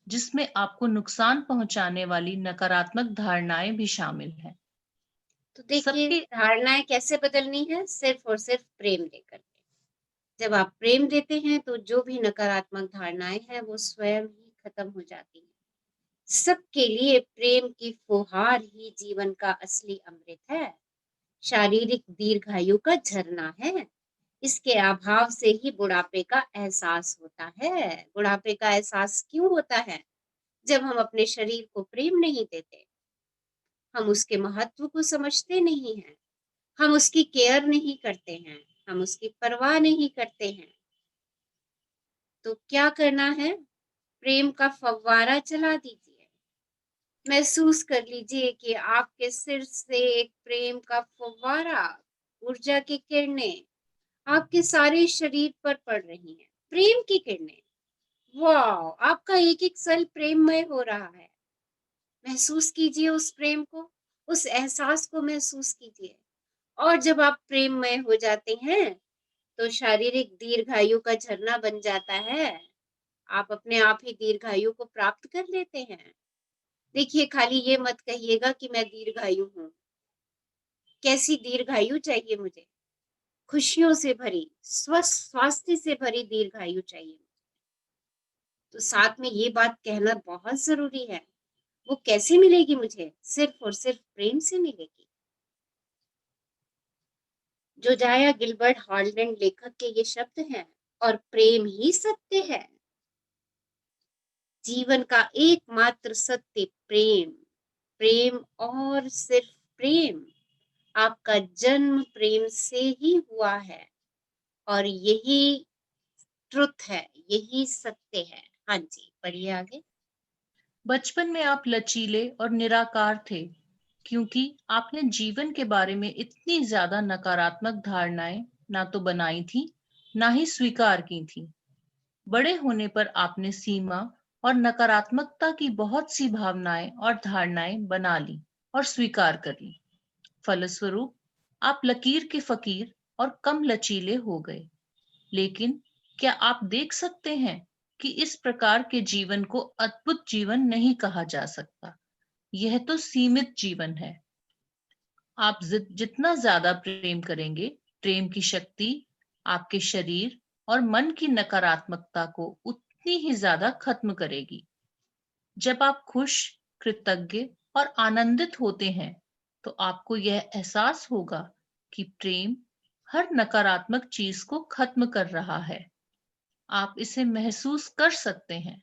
जिसमें आपको नुकसान पहुंचाने वाली नकारात्मक धारणाएं भी शामिल हैं। तो देखिए, सबके धारणाएं कैसे बदलनी है? सिर्फ और सिर्फ प्रेम देकर के। जब आप प्रेम देते हैं तो जो भी नकारात्मक धारणाएं हैं वो स्वयं ही खत्म हो जाती हैं। सबके लिए प्रेम की फुहार ही जीवन का असली अमृत है, शारीरिक दीर्घायु का झरना है। इसके अभाव से ही बुढ़ापे का एहसास होता है। बुढ़ापे का एहसास क्यों होता है? जब हम अपने शरीर को प्रेम नहीं देते, हम उसके महत्व को समझते नहीं हैं, हम उसकी केयर नहीं करते हैं, हम उसकी परवाह नहीं करते हैं। तो क्या करना है? प्रेम का फव्वारा चला दीजिए। महसूस कर लीजिए कि आपके सिर से एक प्रेम का फव्वारा, ऊर्जा की किरणें आपके सारे शरीर पर पड़ रही हैं। प्रेम की किरणें, वाह! आपका एक एक सेल प्रेममय हो रहा है। महसूस कीजिए उस प्रेम को, उस एहसास को महसूस कीजिए। और जब आप प्रेममय हो जाते हैं तो शारीरिक दीर्घायु का झरना बन जाता है। आप अपने आप ही दीर्घायु को प्राप्त कर लेते हैं। देखिए, खाली ये मत कहिएगा कि मैं दीर्घायु हूँ। कैसी दीर्घायु चाहिए मुझे? खुशियों से भरी, स्वस्थ स्वास्थ्य से भरी दीर्घायु चाहिए। तो साथ में ये बात कहना बहुत जरूरी है। वो कैसे मिलेगी मुझे? सिर्फ और सिर्फ प्रेम से मिलेगी। जोजाया गिलबर्ट हॉलैंड लेखक के ये शब्द हैं, और प्रेम ही सत्य है। जीवन का एकमात्र सत्य प्रेम, प्रेम और सिर्फ प्रेम। आपका जन्म प्रेम से ही हुआ है और यही ट्रुथ है, यही सत्य है। हाँ जी, पढ़िए आगे। बचपन में आप लचीले और निराकार थे क्योंकि आपने जीवन के बारे में इतनी ज्यादा नकारात्मक धारणाएं ना तो बनाई थी ना ही स्वीकार की थी। बड़े होने पर आपने सीमा और नकारात्मकता की बहुत सी भावनाएं और धारणाएं बना ली और स्वीकार कर ली। फलस्वरूप आप लकीर के फकीर और कम लचीले हो गए। लेकिन क्या आप देख सकते हैं कि इस प्रकार के जीवन को अद्भुत जीवन नहीं कहा जा सकता। यह तो सीमित जीवन है। आप जितना ज्यादा प्रेम करेंगे, प्रेम की शक्ति आपके शरीर और मन की नकारात्मकता को उतनी ही ज्यादा खत्म करेगी। जब आप खुश, कृतज्ञ और आनंदित होते हैं तो आपको यह एहसास होगा कि प्रेम हर नकारात्मक चीज को खत्म कर रहा है। आप इसे महसूस कर सकते हैं।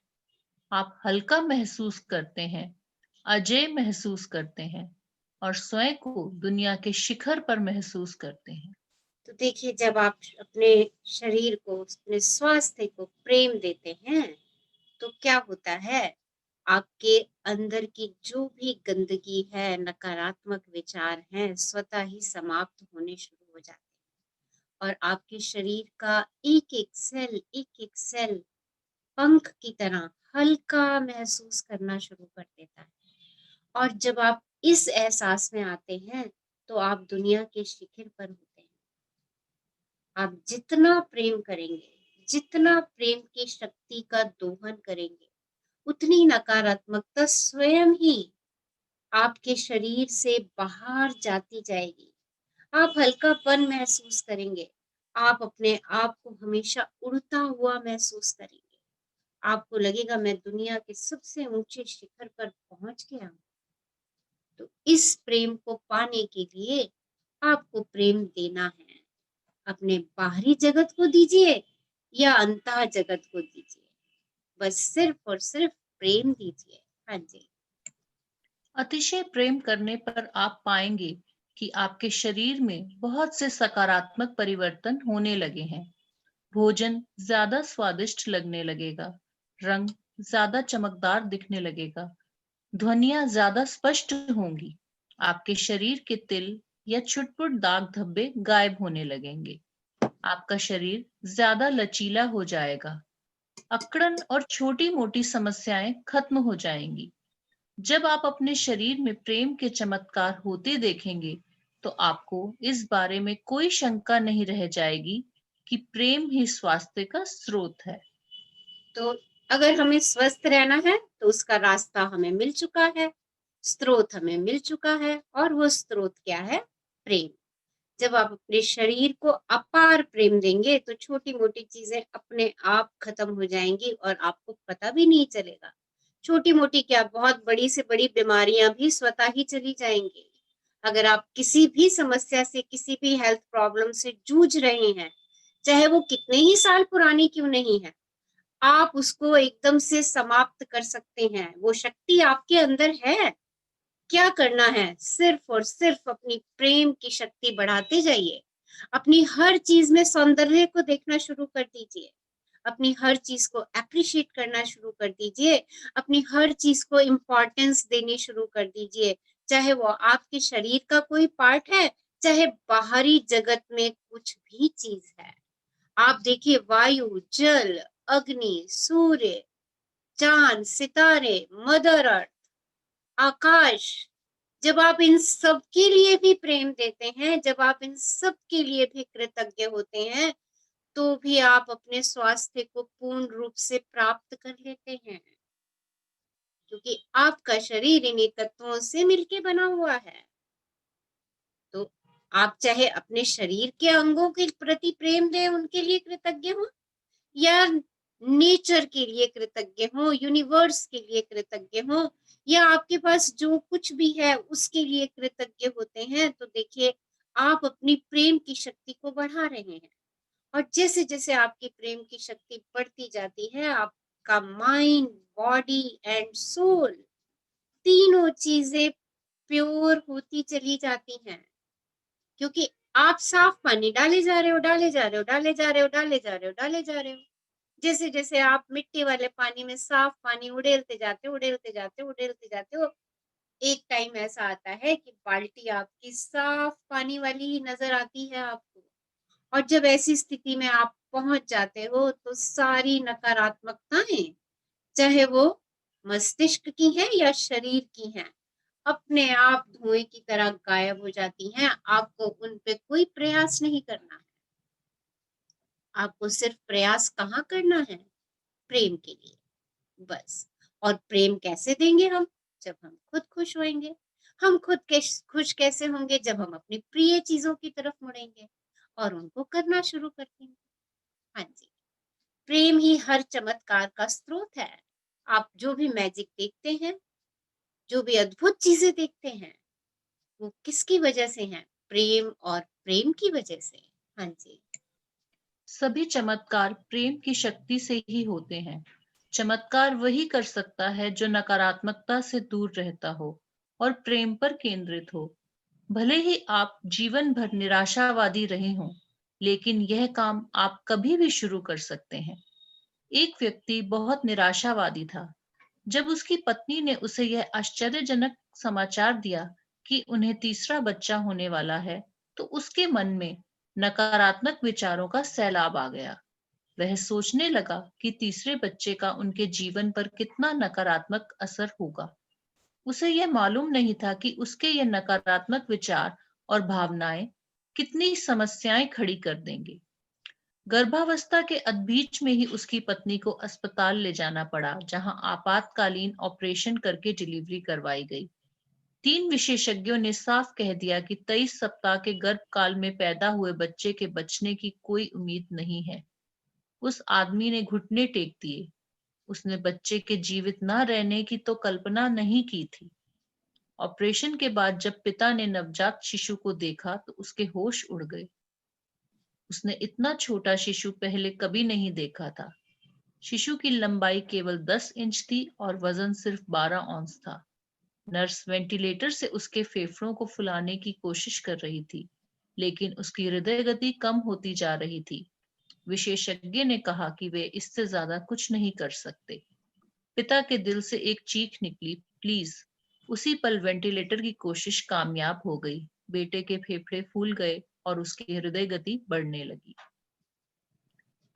आप हल्का महसूस करते हैं, अजेय महसूस करते हैं और स्वयं को दुनिया के शिखर पर महसूस करते हैं। तो देखिए, जब आप अपने शरीर को, अपने स्वास्थ्य को प्रेम देते हैं तो क्या होता है? आपके अंदर की जो भी गंदगी है, नकारात्मक विचार हैं, स्वतः ही समाप्त होने शुरू हो जाते हैं और आपके शरीर का एक एक सेल पंख की तरह हल्का महसूस करना शुरू कर देता है। और जब आप इस एहसास में आते हैं तो आप दुनिया के शिखर पर होते हैं। आप जितना प्रेम करेंगे, जितना प्रेम की शक्ति का दोहन करेंगे, उतनी नकारात्मकता स्वयं ही आपके शरीर से बाहर जाती जाएगी। आप हल्कापन महसूस करेंगे। आप अपने आप को हमेशा उड़ता हुआ महसूस करेंगे। आपको लगेगा मैं दुनिया के सबसे ऊंचे शिखर पर पहुंच गया हूं। तो इस प्रेम को पाने के लिए आपको प्रेम देना है। अपने बाहरी जगत को दीजिए या अंतः जगत को दीजिए, बस सिर्फ और सिर्फ प्रेम दीजिए। हाँ जी। अतिशय प्रेम करने पर आप पाएंगे कि आपके शरीर में बहुत से सकारात्मक परिवर्तन होने लगे हैं। भोजन ज्यादा स्वादिष्ट लगने लगेगा, रंग ज्यादा चमकदार दिखने लगेगा, ध्वनियां ज्यादा स्पष्ट होंगी, आपके शरीर के तिल या छुटपुट दाग धब्बे गायब होने लगेंगे, आपका शरीर ज्यादा लचीला हो जाएगा, अकड़न और छोटी मोटी समस्याएं खत्म हो जाएंगी। जब आप अपने शरीर में प्रेम के चमत्कार होते देखेंगे तो आपको इस बारे में कोई शंका नहीं रह जाएगी कि प्रेम ही स्वास्थ्य का स्रोत है। तो अगर हमें स्वस्थ रहना है तो उसका रास्ता हमें मिल चुका है, स्रोत हमें मिल चुका है, और वो स्रोत क्या है? प्रेम। जब आप अपने शरीर को अपार प्रेम देंगे तो छोटी मोटी चीजें अपने आप खत्म हो जाएंगी और आपको पता भी नहीं चलेगा। छोटी मोटी क्या, बहुत बड़ी से बड़ी बीमारियां भी स्वतः ही चली जाएंगी। अगर आप किसी भी समस्या से, किसी भी हेल्थ प्रॉब्लम से जूझ रहे हैं, चाहे वो कितने ही साल पुरानी क्यों नहीं है, आप उसको एकदम से समाप्त कर सकते हैं। वो शक्ति आपके अंदर है। क्या करना है? सिर्फ और सिर्फ अपनी प्रेम की शक्ति बढ़ाते जाइए। अपनी हर चीज में सौंदर्य को देखना शुरू कर दीजिए। अपनी हर चीज को अप्रिशिएट करना शुरू कर दीजिए। अपनी हर चीज को इम्पोर्टेंस देनी शुरू कर दीजिए, चाहे वो आपके शरीर का कोई पार्ट है, चाहे बाहरी जगत में कुछ भी चीज है। आप देखिए, वायु, जल, अग्नि, सूर्य, चांद, सितारे, मदर अर्थ, आकाश, जब आप इन सब के लिए भी प्रेम देते हैं, जब आप इन सब के लिए भी कृतज्ञ होते हैं, तो भी आप अपने स्वास्थ्य को पूर्ण रूप से प्राप्त कर लेते हैं, क्योंकि आपका शरीर इन्हीं तत्वों से मिलके बना हुआ है। तो आप चाहे अपने शरीर के अंगों के प्रति प्रेम दें, उनके लिए कृतज्ञ हो, या नेचर के लिए कृतज्ञ हो, यूनिवर्स के लिए कृतज्ञ हो, या आपके पास जो कुछ भी है उसके लिए कृतज्ञ होते हैं, तो देखिए आप अपनी प्रेम की शक्ति को बढ़ा रहे हैं। और जैसे जैसे आपकी प्रेम की शक्ति बढ़ती जाती है, आपका माइंड, बॉडी एंड सोल, तीनों चीजें प्योर होती चली जाती हैं, क्योंकि आप साफ पानी डाले जा रहे हो, डाले जा रहे हो, डाले जा रहे हो, डाले जा रहे हो, डाले जा रहे हो। जैसे जैसे आप मिट्टी वाले पानी में साफ पानी उड़ेलते जाते हो, उड़ेलते जाते हो, उड़ेलते जाते हो, एक टाइम ऐसा आता है कि बाल्टी आपकी साफ पानी वाली ही नजर आती है आपको। और जब ऐसी स्थिति में आप पहुंच जाते हो, तो सारी नकारात्मकताएं, चाहे वो मस्तिष्क की हैं या शरीर की हैं, अपने आप धुएं की तरह गायब हो जाती हैं। आपको उन पे कोई प्रयास नहीं करना है। आपको सिर्फ प्रयास कहाँ करना है? प्रेम के लिए, बस। और प्रेम कैसे देंगे हम? जब हम खुद खुश होंगे। हम खुद खुश कैसे होंगे? जब हम अपनी प्रिय चीजों की तरफ मुड़ेंगे और उनको करना शुरू कर देंगे। हाँ जी, प्रेम ही हर चमत्कार का स्रोत है। आप जो भी मैजिक देखते हैं, जो भी अद्भुत चीजें देखते हैं, वो किसकी वजह से हैं? प्रेम और प्रेम की वजह से। हाँ जी, सभी चमत्कार प्रेम की शक्ति से ही होते हैं। चमत्कार वही कर सकता है जो नकारात्मकता से दूर रहता हो और प्रेम पर केंद्रित हो। भले ही आप जीवन भर निराशावादी रहे हों, लेकिन यह काम आप कभी भी शुरू कर सकते हैं। एक व्यक्ति बहुत निराशावादी था। जब उसकी पत्नी ने उसे यह आश्चर्यजनक समाचार दिया कि उन्हें तीसरा बच्चा होने वाला है, तो उसके मन में नकारात्मक विचारों का सैलाब आ गया। वह सोचने लगा कि तीसरे बच्चे का उनके जीवन पर कितना नकारात्मक असर होगा। उसे यह मालूम नहीं था कि उसके ये नकारात्मक विचार और भावनाएं कितनी समस्याएं खड़ी कर देंगे। गर्भावस्था के बीच में ही उसकी पत्नी को अस्पताल ले जाना पड़ा, जहां आपातकालीन ऑपरेशन करके डिलीवरी करवाई गई। 3 विशेषज्ञों ने साफ कह दिया कि 23 सप्ताह के गर्भकाल में पैदा हुए बच्चे के बचने की कोई उम्मीद नहीं है। उस आदमी ने घुटने टेक दिए। उसने बच्चे के जीवित न रहने की तो कल्पना नहीं की थी। ऑपरेशन के बाद जब पिता ने नवजात शिशु को देखा तो उसके होश उड़ गए। उसने इतना छोटा शिशु पहले कभी नहीं देखा था। शिशु की लंबाई केवल 10 इंच थी और वजन सिर्फ 12 औंस था। नर्स वेंटिलेटर से उसके फेफड़ों को फुलाने की कोशिश कर रही थी, लेकिन उसकी हृदय गति कम होती जा रही थी। विशेषज्ञ ने कहा कि वे इससे ज्यादा कुछ नहीं कर सकते। पिता के दिल से एक चीख निकली, प्लीज। उसी पल वेंटिलेटर की कोशिश कामयाब हो गई। बेटे के फेफड़े फूल गए और उसकी हृदय गति बढ़ने लगी।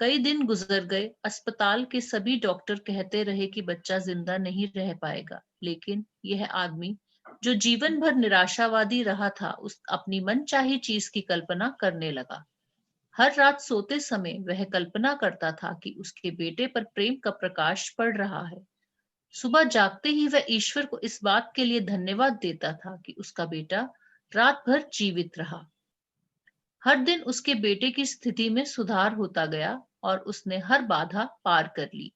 कई दिन गुजर गए। अस्पताल के सभी डॉक्टर कहते रहे कि बच्चा जिंदा नहीं रह पाएगा, लेकिन यह आदमी जो जीवन भर निराशावादी रहा था उस अपनी मनचाही चीज की कल्पना करने लगा। हर रात सोते समय वह कल्पना करता था कि उसके बेटे पर प्रेम का प्रकाश पड़ रहा है। सुबह जागते ही वह ईश्वर को इस बात के लिए धन्यवाद देता था कि उसका बेटा रात भर जीवित रहा। हर दिन उसके बेटे की स्थिति में सुधार होता गया और उसने हर बाधा पार कर ली।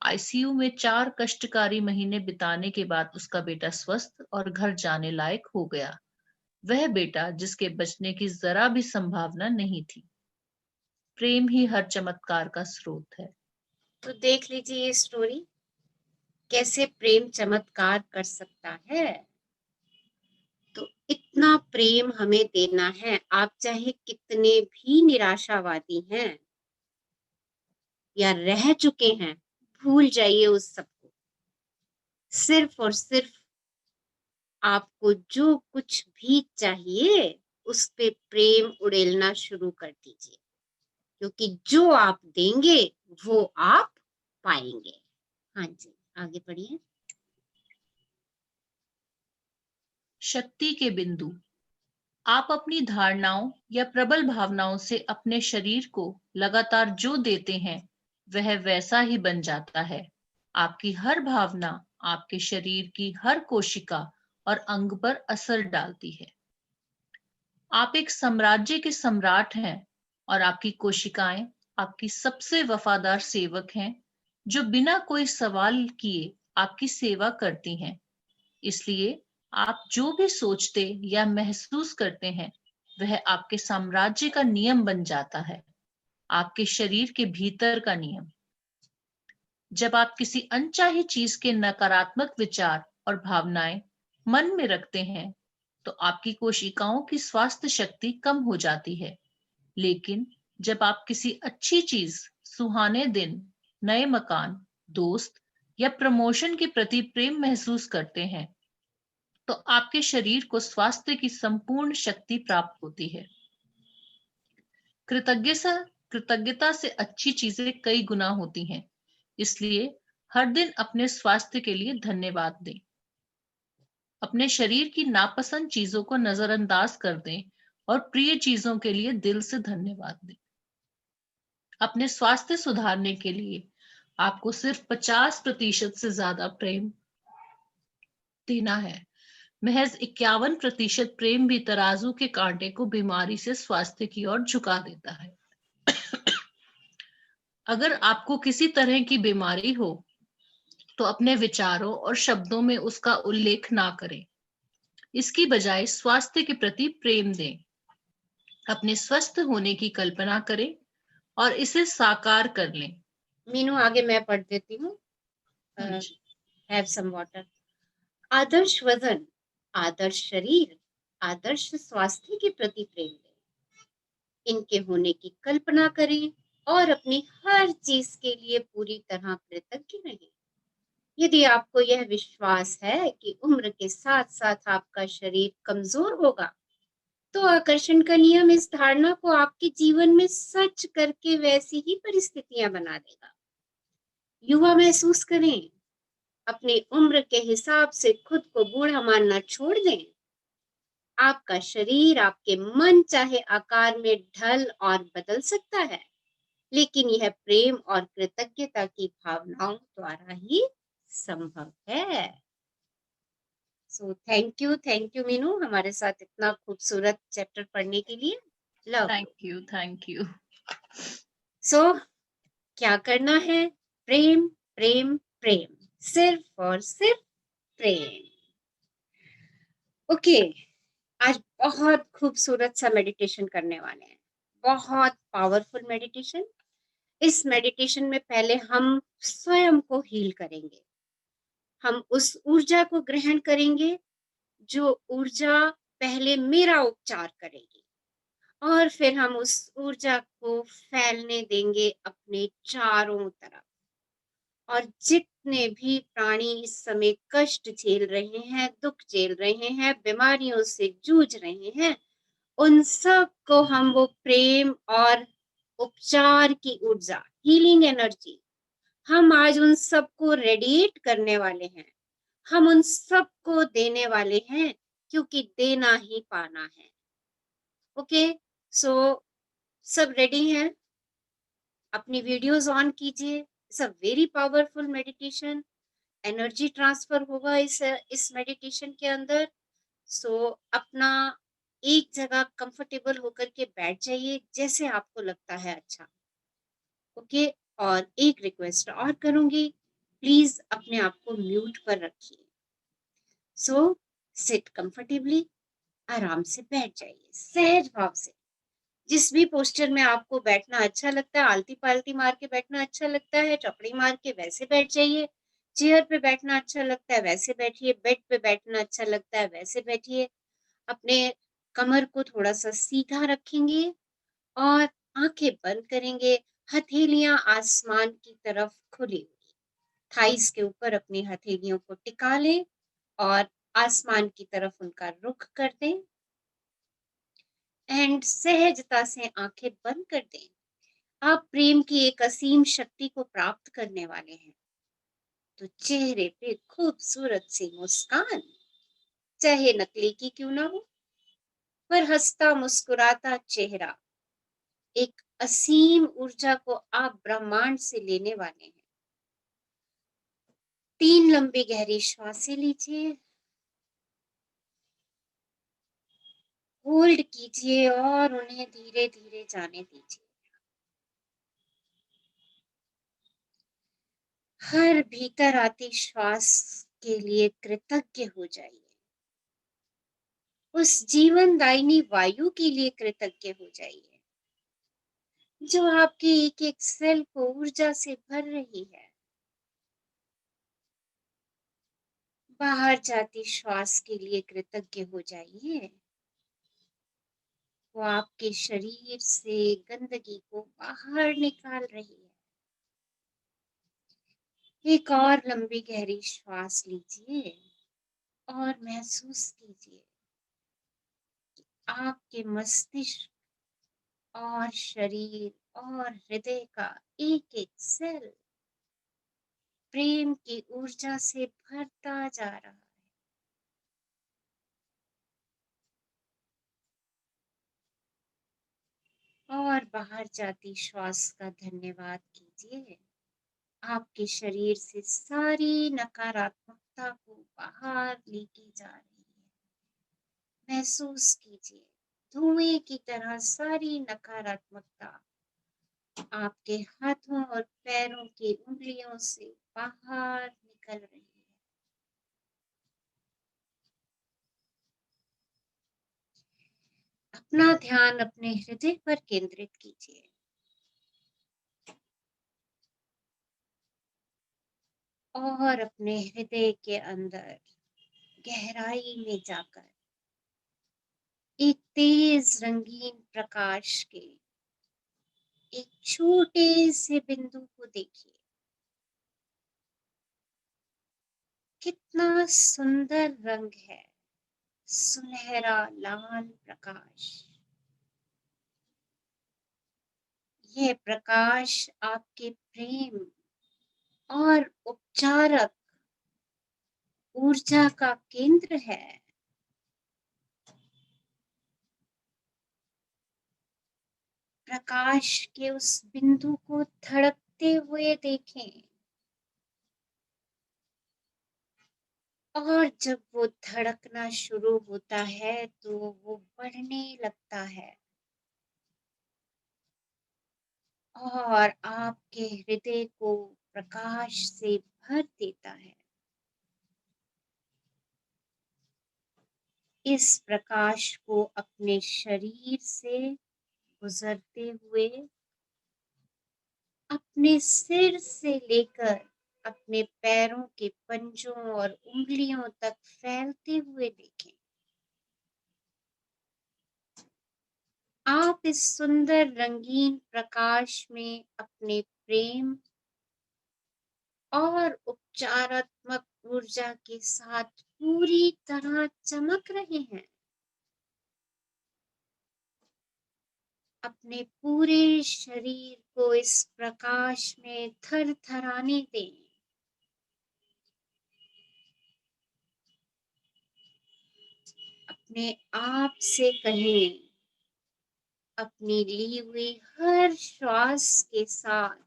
आईसीयू में 4 कष्टकारी महीने बिताने के बाद उसका बेटा स्वस्थ और घर जाने लायक हो गया। वह बेटा जिसके बचने की जरा भी संभावना नहीं थी। प्रेम ही हर चमत्कार का स्रोत है। तो देख लीजिए ये स्टोरी, कैसे प्रेम चमत्कार कर सकता है। तो इतना प्रेम हमें देना है। आप चाहे कितने भी निराशावादी हैं या रह चुके हैं, भूल जाइए उस सबको। सिर्फ और सिर्फ आपको जो कुछ भी चाहिए उस पे प्रेम उड़ेलना शुरू कर दीजिए, क्योंकि जो आप देंगे वो आप पाएंगे। हाँ जी, आगे बढ़िए। शक्ति के बिंदु। आप अपनी धारणाओं या प्रबल भावनाओं से अपने शरीर को लगातार जो देते हैं वह वैसा ही बन जाता है। आपकी हर भावना आपके शरीर की हर कोशिका और अंग पर असर डालती है। आप एक साम्राज्य के सम्राट हैं और आपकी कोशिकाएं आपकी सबसे वफादार सेवक हैं जो बिना कोई सवाल किए आपकी सेवा करती हैं। इसलिए आप जो भी सोचते या महसूस करते हैं वह आपके साम्राज्य का नियम बन जाता है, आपके शरीर के भीतर का नियम। जब आप किसी अनचाही चीज के नकारात्मक विचार और भावनाएं मन में रखते हैं तो आपकी कोशिकाओं की स्वास्थ्य शक्ति कम हो जाती है। लेकिन जब आप किसी अच्छी चीज, सुहाने दिन, नए मकान, दोस्त या प्रमोशन के प्रति प्रेम महसूस करते हैं तो आपके शरीर को स्वास्थ्य की संपूर्ण शक्ति प्राप्त होती है। कृतज्ञता से अच्छी चीजें कई गुना होती हैं। इसलिए हर दिन अपने स्वास्थ्य के लिए धन्यवाद दें। अपने शरीर की नापसंद चीजों को नजरअंदाज कर दें और प्रिय चीजों के लिए दिल से धन्यवाद दें। अपने स्वास्थ्य सुधारने के लिए आपको सिर्फ 50% से ज्यादा प्रेम देना है। महज 51% प्रेम भी तराजू के कांटे को बीमारी से स्वास्थ्य की ओर झुका देता है। अगर आपको किसी तरह की बीमारी हो तो अपने विचारों और शब्दों में उसका उल्लेख ना करें। इसकी बजाय स्वास्थ्य के प्रति प्रेम दें। अपने स्वस्थ होने की कल्पना करें और इसे साकार कर लें। मीनू, आगे मैं पढ़ देती हूँ। Have some water. आदर्श वजन, आदर्श शरीर, आदर्श स्वास्थ्य के प्रति प्रेम दें। इनके होने की कल्पना करें और अपनी हर चीज के लिए पूरी तरह कृतज्ञ रहें। यदि आपको यह विश्वास है कि उम्र के साथ साथ आपका शरीर कमजोर होगा तो आकर्षण का नियम इस धारणा को आपके जीवन में सच करके वैसी ही परिस्थितियां बना देगा। युवा महसूस करें, अपनी उम्र के हिसाब से खुद को बूढ़ा मानना छोड़ दें। आपका शरीर आपके मन चाहे आकार में ढल और बदल सकता है, लेकिन यह प्रेम और कृतज्ञता की भावनाओं द्वारा ही संभव है। सो थैंक यू मीनू, हमारे साथ इतना खूबसूरत चैप्टर पढ़ने के लिए। लव। Thank you. सो क्या करना है? प्रेम प्रेम प्रेम, सिर्फ और सिर्फ प्रेम। ओके, आज बहुत खूबसूरत सा मेडिटेशन करने वाले हैं, बहुत पावरफुल मेडिटेशन। इस मेडिटेशन में पहले हम स्वयं को हील करेंगे। हम उस ऊर्जा को ग्रहण करेंगे जो ऊर्जा पहले मेरा उपचार करेगी, और फिर हम उस ऊर्जा को फैलने देंगे अपने चारों तरफ। और जितने भी प्राणी इस समय कष्ट झेल रहे हैं, दुख झेल रहे हैं, बीमारियों से जूझ रहे हैं, उन सब को हम वो प्रेम और उपचार की ऊर्जा, हीलिंग एनर्जी, हम आज उन सबको रेडिएट करने वाले हैं। हम उन सबको देने वाले हैं, क्योंकि देना ही पाना है। ओके, सो सब रेडी हैं? अपनी वीडियोस ऑन कीजिए। It's a very powerful meditation. Energy transfer होगा इस मेडिटेशन के अंदर। सो अपना एक जगह कंफर्टेबल होकर के बैठ जाइए, जैसे आपको लगता है अच्छा। ओके, और एक रिक्वेस्ट और करूंगी, प्लीज अपने आप को म्यूट पर रखिए। सो सिट कंफर्टेबली, आराम से बैठ जाइए सहज भाव से। जिस भी पोस्टर में आपको बैठना अच्छा लगता है, आलती पालती मार के बैठना अच्छा लगता है, चपड़ी मार के, वैसे बैठ जाइए। चेयर पे बैठना अच्छा लगता है, वैसे बैठिए। बेड पे बैठना अच्छा लगता है, वैसे बैठिए। अपने कमर को थोड़ा सा सीधा रखेंगे और आंखें बंद करेंगे। हथेलियां आसमान की तरफ खुली हुई, थाइस के ऊपर अपनी हथेलियों को टिका लें और आसमान की तरफ उनका रुख कर दें एंड सहजता से आंखें बंद कर दें। आप प्रेम की एक असीम शक्ति को प्राप्त करने वाले हैं। तो चेहरे पे खूबसूरत सी मुस्कान, चाहे नकली की क्यों ना हो, पर हंसता मुस्कुराता चेहरा, एक असीम ऊर्जा को आप ब्रह्मांड से लेने वाले हैं। 3 लंबी गहरी श्वासें लीजिए, होल्ड कीजिए और उन्हें धीरे धीरे जाने दीजिए। हर भीतर आती श्वास के लिए कृतज्ञ हो जाइए। उस जीवनदायिनी वायु के लिए कृतज्ञ हो जाइए, जो आपके एक एक सेल को ऊर्जा से भर रही है। बाहर जाती श्वास के लिए कृतज्ञ हो जाइए, वो आपके शरीर से गंदगी को बाहर निकाल रही है। एक और लंबी गहरी श्वास लीजिए और महसूस कीजिए कि आपके मस्तिष्क और शरीर और हृदय का एक एक सेल प्रेम की ऊर्जा से भरता जा रहा है। और बाहर जाती श्वास का धन्यवाद कीजिए। आपके शरीर से सारी नकारात्मकता को बाहर लेके जा रही है। महसूस कीजिए, धुएं की तरह सारी नकारात्मकता आपके हाथों और पैरों की उंगलियों से बाहर निकल रही है। अपना ध्यान अपने हृदय पर केंद्रित कीजिए और अपने हृदय के अंदर गहराई में जाकर एक तेज रंगीन प्रकाश के एक छोटे से बिंदु को देखिए। कितना सुंदर रंग है, सुनहरा लाल प्रकाश। यह प्रकाश आपके प्रेम और उपचारक ऊर्जा का केंद्र है। प्रकाश के उस बिंदु को धड़कते हुए देखें और जब वो धड़कना शुरू होता है तो वो बढ़ने लगता है और आपके हृदय को प्रकाश से भर देता है। इस प्रकाश को अपने शरीर से गुजरते हुए अपने सिर से लेकर अपने पैरों के पंजों और उंगलियों तक फैलते हुए देखें। आप इस सुंदर रंगीन प्रकाश में अपने प्रेम और उपचारात्मक ऊर्जा के साथ पूरी तरह चमक रहे हैं। अपने पूरे शरीर को इस प्रकाश में थरथराने दें। अपने आप से कहें, अपनी ली हुई हर श्वास के साथ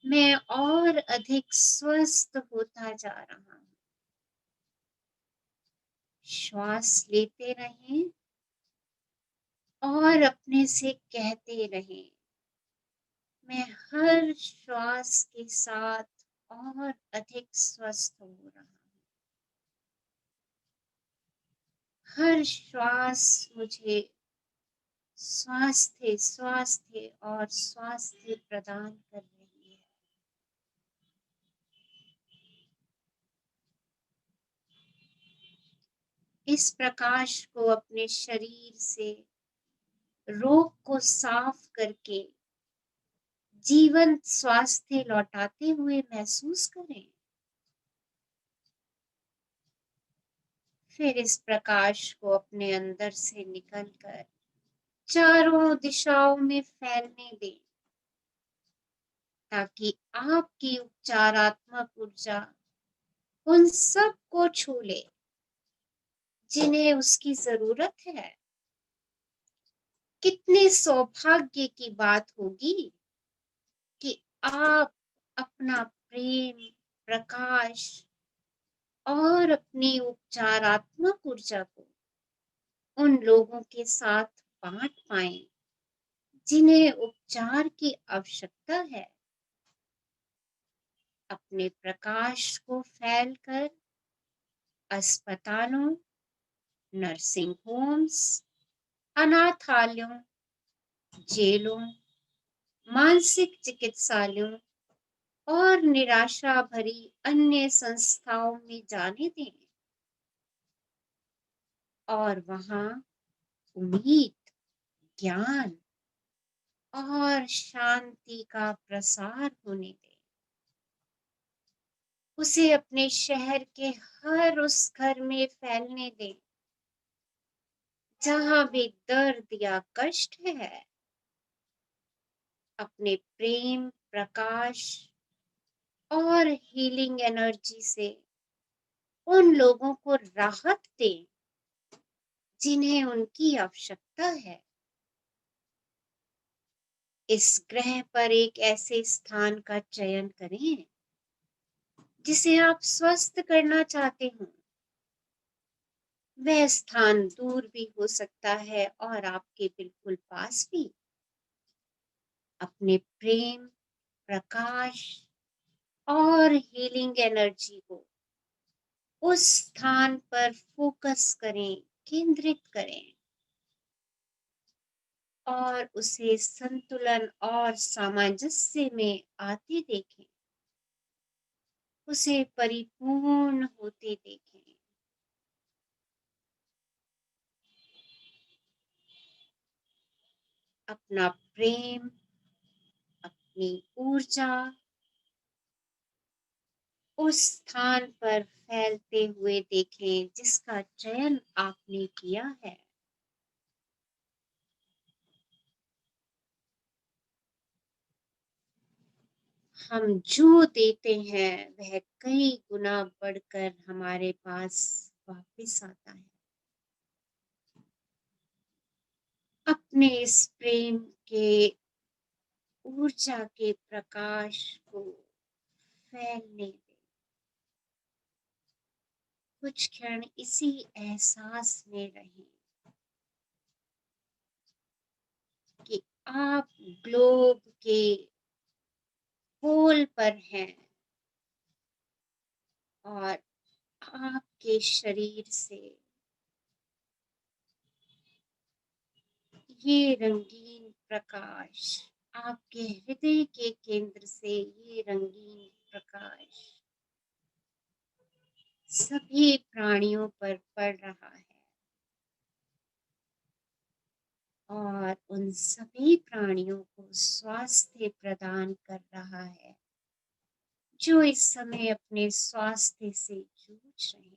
मैं और अधिक स्वस्थ होता जा रहा हूं। श्वास लेते रहें और अपने से कहते रहें, मैं हर श्वास के साथ और अधिक स्वस्थ हो रहा हूं। हर श्वास मुझे स्वास्थ्य स्वास्थ्य और स्वास्थ्य प्रदान कर रही है। इस प्रकाश को अपने शरीर से रोग को साफ करके जीवंत स्वास्थ्य लौटाते हुए महसूस करें। फिर इस प्रकाश को अपने अंदर से निकलकर चारों दिशाओं में फैलने दें, ताकि आपकी उपचारात्मक ऊर्जा उन सब को छू ले जिन्हें उसकी जरूरत है। कितने सौभाग्य की बात होगी कि आप अपना प्रेम, प्रकाश और अपनी उपचारात्मक ऊर्जा को उन लोगों के साथ बांट पाएं जिन्हें उपचार की आवश्यकता है। अपने प्रकाश को फैलकर अस्पतालों, नर्सिंग होम्स, अनाथालयों, जेलों, मानसिक चिकित्सालयों और निराशा भरी अन्य संस्थाओं में जाने दें और वहां उम्मीद, ज्ञान और शांति का प्रसार होने दें। उसे अपने शहर के हर उस घर में फैलने दें जहां भी दर्द या कष्ट है। अपने प्रेम, प्रकाश और हीलिंग एनर्जी से उन लोगों को राहत दें जिन्हें उनकी आवश्यकता है। इस ग्रह पर एक ऐसे स्थान का चयन करें जिसे आप स्वस्थ करना चाहते हो। वह स्थान दूर भी हो सकता है और आपके बिल्कुल पास भी। अपने प्रेम, प्रकाश और हीलिंग एनर्जी को उस स्थान पर फोकस करें, केंद्रित करें और उसे संतुलन और सामंजस्य में आते देखें। उसे परिपूर्ण होते देखें। अपना प्रेम, अपनी ऊर्जा उस स्थान पर फैलते हुए देखें जिसका चयन आपने किया है। हम जो देते हैं वह कई गुना बढ़कर हमारे पास वापस आता है। अपने इस प्रेम के ऊर्जा के प्रकाश को फैलने दें। कुछ क्षण इसी एहसास में रहें कि आप ग्लोब के पोल पर हैं और आपके शरीर से ये रंगीन प्रकाश, आपके हृदय के केंद्र से ये रंगीन प्रकाश सभी प्राणियों पर पड़ रहा है और उन सभी प्राणियों को स्वास्थ्य प्रदान कर रहा है जो इस समय अपने स्वास्थ्य से जूझ रहे हैं।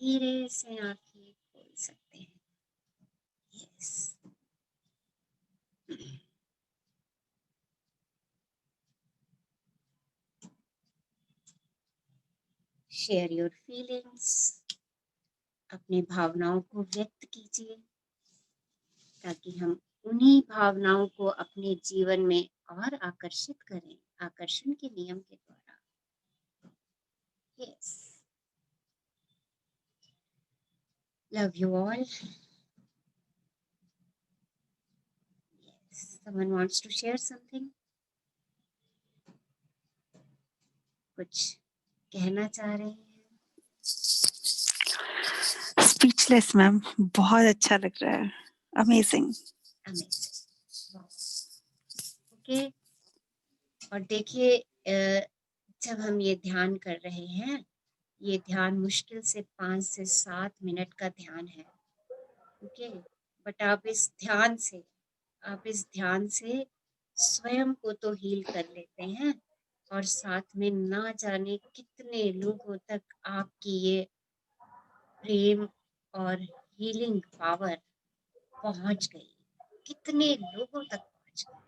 धीरे से आंखें खोल सकते हैं। यस, शेयर योर फीलिंग्स, अपनी भावनाओं को व्यक्त कीजिए ताकि हम उन्हीं भावनाओं को अपने जीवन में और आकर्षित करें, आकर्षण के नियम के द्वारा। Yes, love you all. Someone wants to share something? कुछ कहना चाह रहे हैं? स्पीचलेस मैम, बहुत अच्छा लग रहा है, अमेजिंग। ओके, और देखिए जब हम ये ध्यान कर रहे हैं, ये ध्यान मुश्किल से 5 से 7 मिनट का ध्यान है। ओके, बट आप इस ध्यान से स्वयं को तो हील कर लेते हैं और साथ में ना जाने कितने लोगों तक आपकी ये प्रेम और हीलिंग पावर पहुंच गई, कितने लोगों तक पहुंच गई।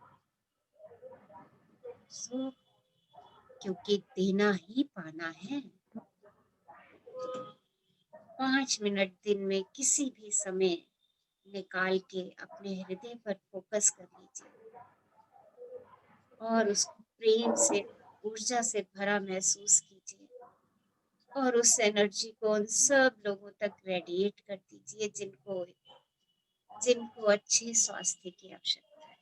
सो क्योंकि देना ही पाना है। 5 मिनट दिन में किसी भी समय निकाल के अपने हृदय पर फोकस कर लीजिए और उसको प्रेम से, ऊर्जा से भरा महसूस कीजिए और उस एनर्जी को उन सब लोगों तक रेडिएट कर दीजिए जिनको अच्छे स्वास्थ्य की आवश्यकता है।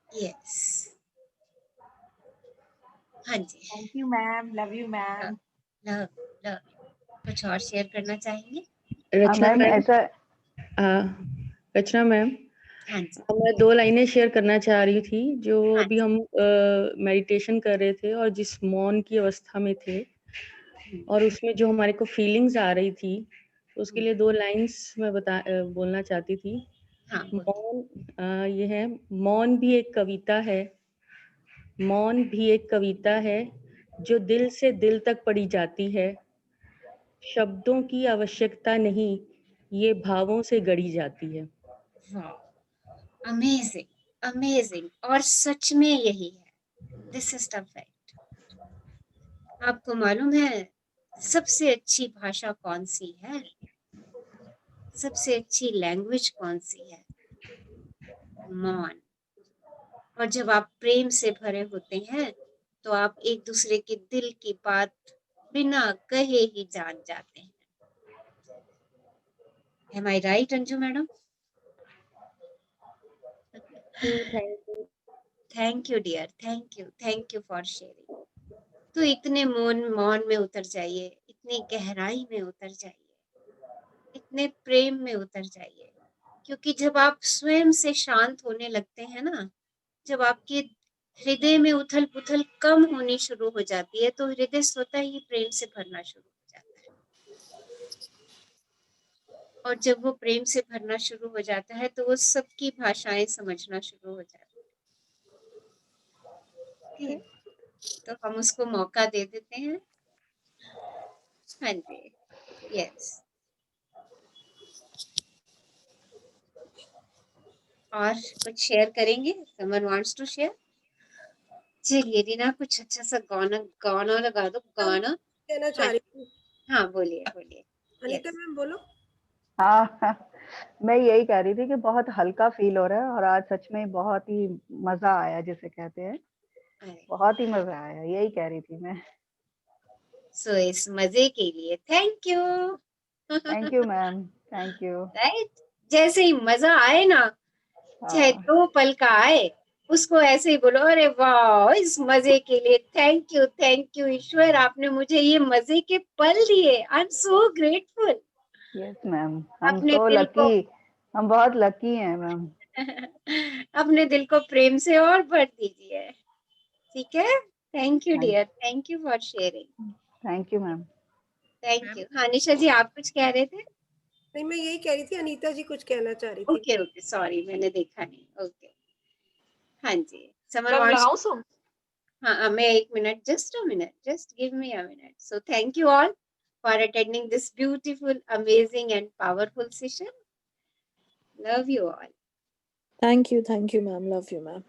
यस, हाँ जी, thank you ma'am, love you ma'am. Love कुछ और शेयर करना चाहेंगे? रचना मैम मैम, ऐसा रचना मैम, हाँ जी, मैं 2 लाइनें शेयर करना चाह रही थी। जो हाँ अभी हम मेडिटेशन कर रहे थे और जिस मौन की अवस्था में थे और उसमें जो हमारे को फीलिंग्स आ रही थी, तो उसके लिए 2 लाइन्स मैं बोलना चाहती थी। हाँ, मौन, ये है, मौन भी एक कविता है, मौन भी एक कविता है जो दिल से दिल तक पढ़ी जाती है। शब्दों की आवश्यकता नहीं, ये भावों से गढ़ी जाती है। अमेजिंग, अमेजिंग, और सच में यही है। This is the fact. आपको मालूम है सबसे अच्छी भाषा कौन सी है? सबसे अच्छी लैंग्वेज कौन सी है? मौन। और जब आप प्रेम से भरे होते हैं तो आप एक दूसरे के दिल की बात बिना कहे ही जान जाते हैं। Am I right, Anju madam? Thank you dear, thank you for sharing. तो इतने मौन में उतर जाइए, इतनी गहराई में उतर जाइए, इतने प्रेम में उतर जाइए, क्योंकि जब आप स्वयं से शांत होने लगते हैं ना, जब आपके हृदय में उथल पुथल कम होनी शुरू हो जाती है, तो हृदय स्वतः ही प्रेम से भरना शुरू हो जाता है। और जब वो प्रेम से भरना शुरू हो जाता है तो वो सबकी भाषाएं समझना शुरू हो जाती है। तो हम उसको मौका दे देते हैं। हाँ जी, यस। और कुछ शेयर करेंगे? someone wants to share? चलिए रीना, कुछ अच्छा सा गाना लगा दो, गाना। कहना चाह रही थी। हाँ, बोलिए। अनीता मैम बोलो। हाँ, मैं यही कह रही थी कि बहुत हल्का फील हो रहा है और आज सच में बहुत ही मजा आया, जिसे कहते हैं, बहुत ही मजा आया, यही कह रही थी मैं। सो इस मजे के लिए thank you ma'am, thank you. Right, जैसे ही मजा आए ना, चाहे 2 पल का आए, उसको ऐसे ही बोलो, अरे वाह, इस मजे के लिए थैंक यू ईश्वर, आपने मुझे ये मजे के पल दिए। आई am so grateful. Yes ma'am, हम अपने सो दिल को लकी, हम बहुत लकी हैं मैम। अपने दिल को प्रेम से और भर दीजिए, ठीक है? Thank you dear, thank you for sharing. Thank you ma'am. Thank you. हाँ निशा जी, आप कुछ कह रहे थे? नहीं, मैं यही कह रही थी, अनीता जी कुछ कहना चाह रही थी। ओके, सॉरी, मैंने देखा नहीं। ओके, हाँ जी, हाँ, मैं 1 minute, just a minute, just give me a minute. So thank you all for attending this beautiful, amazing and powerful session. Love you all. Thank you, ma'am. Love you, ma'am.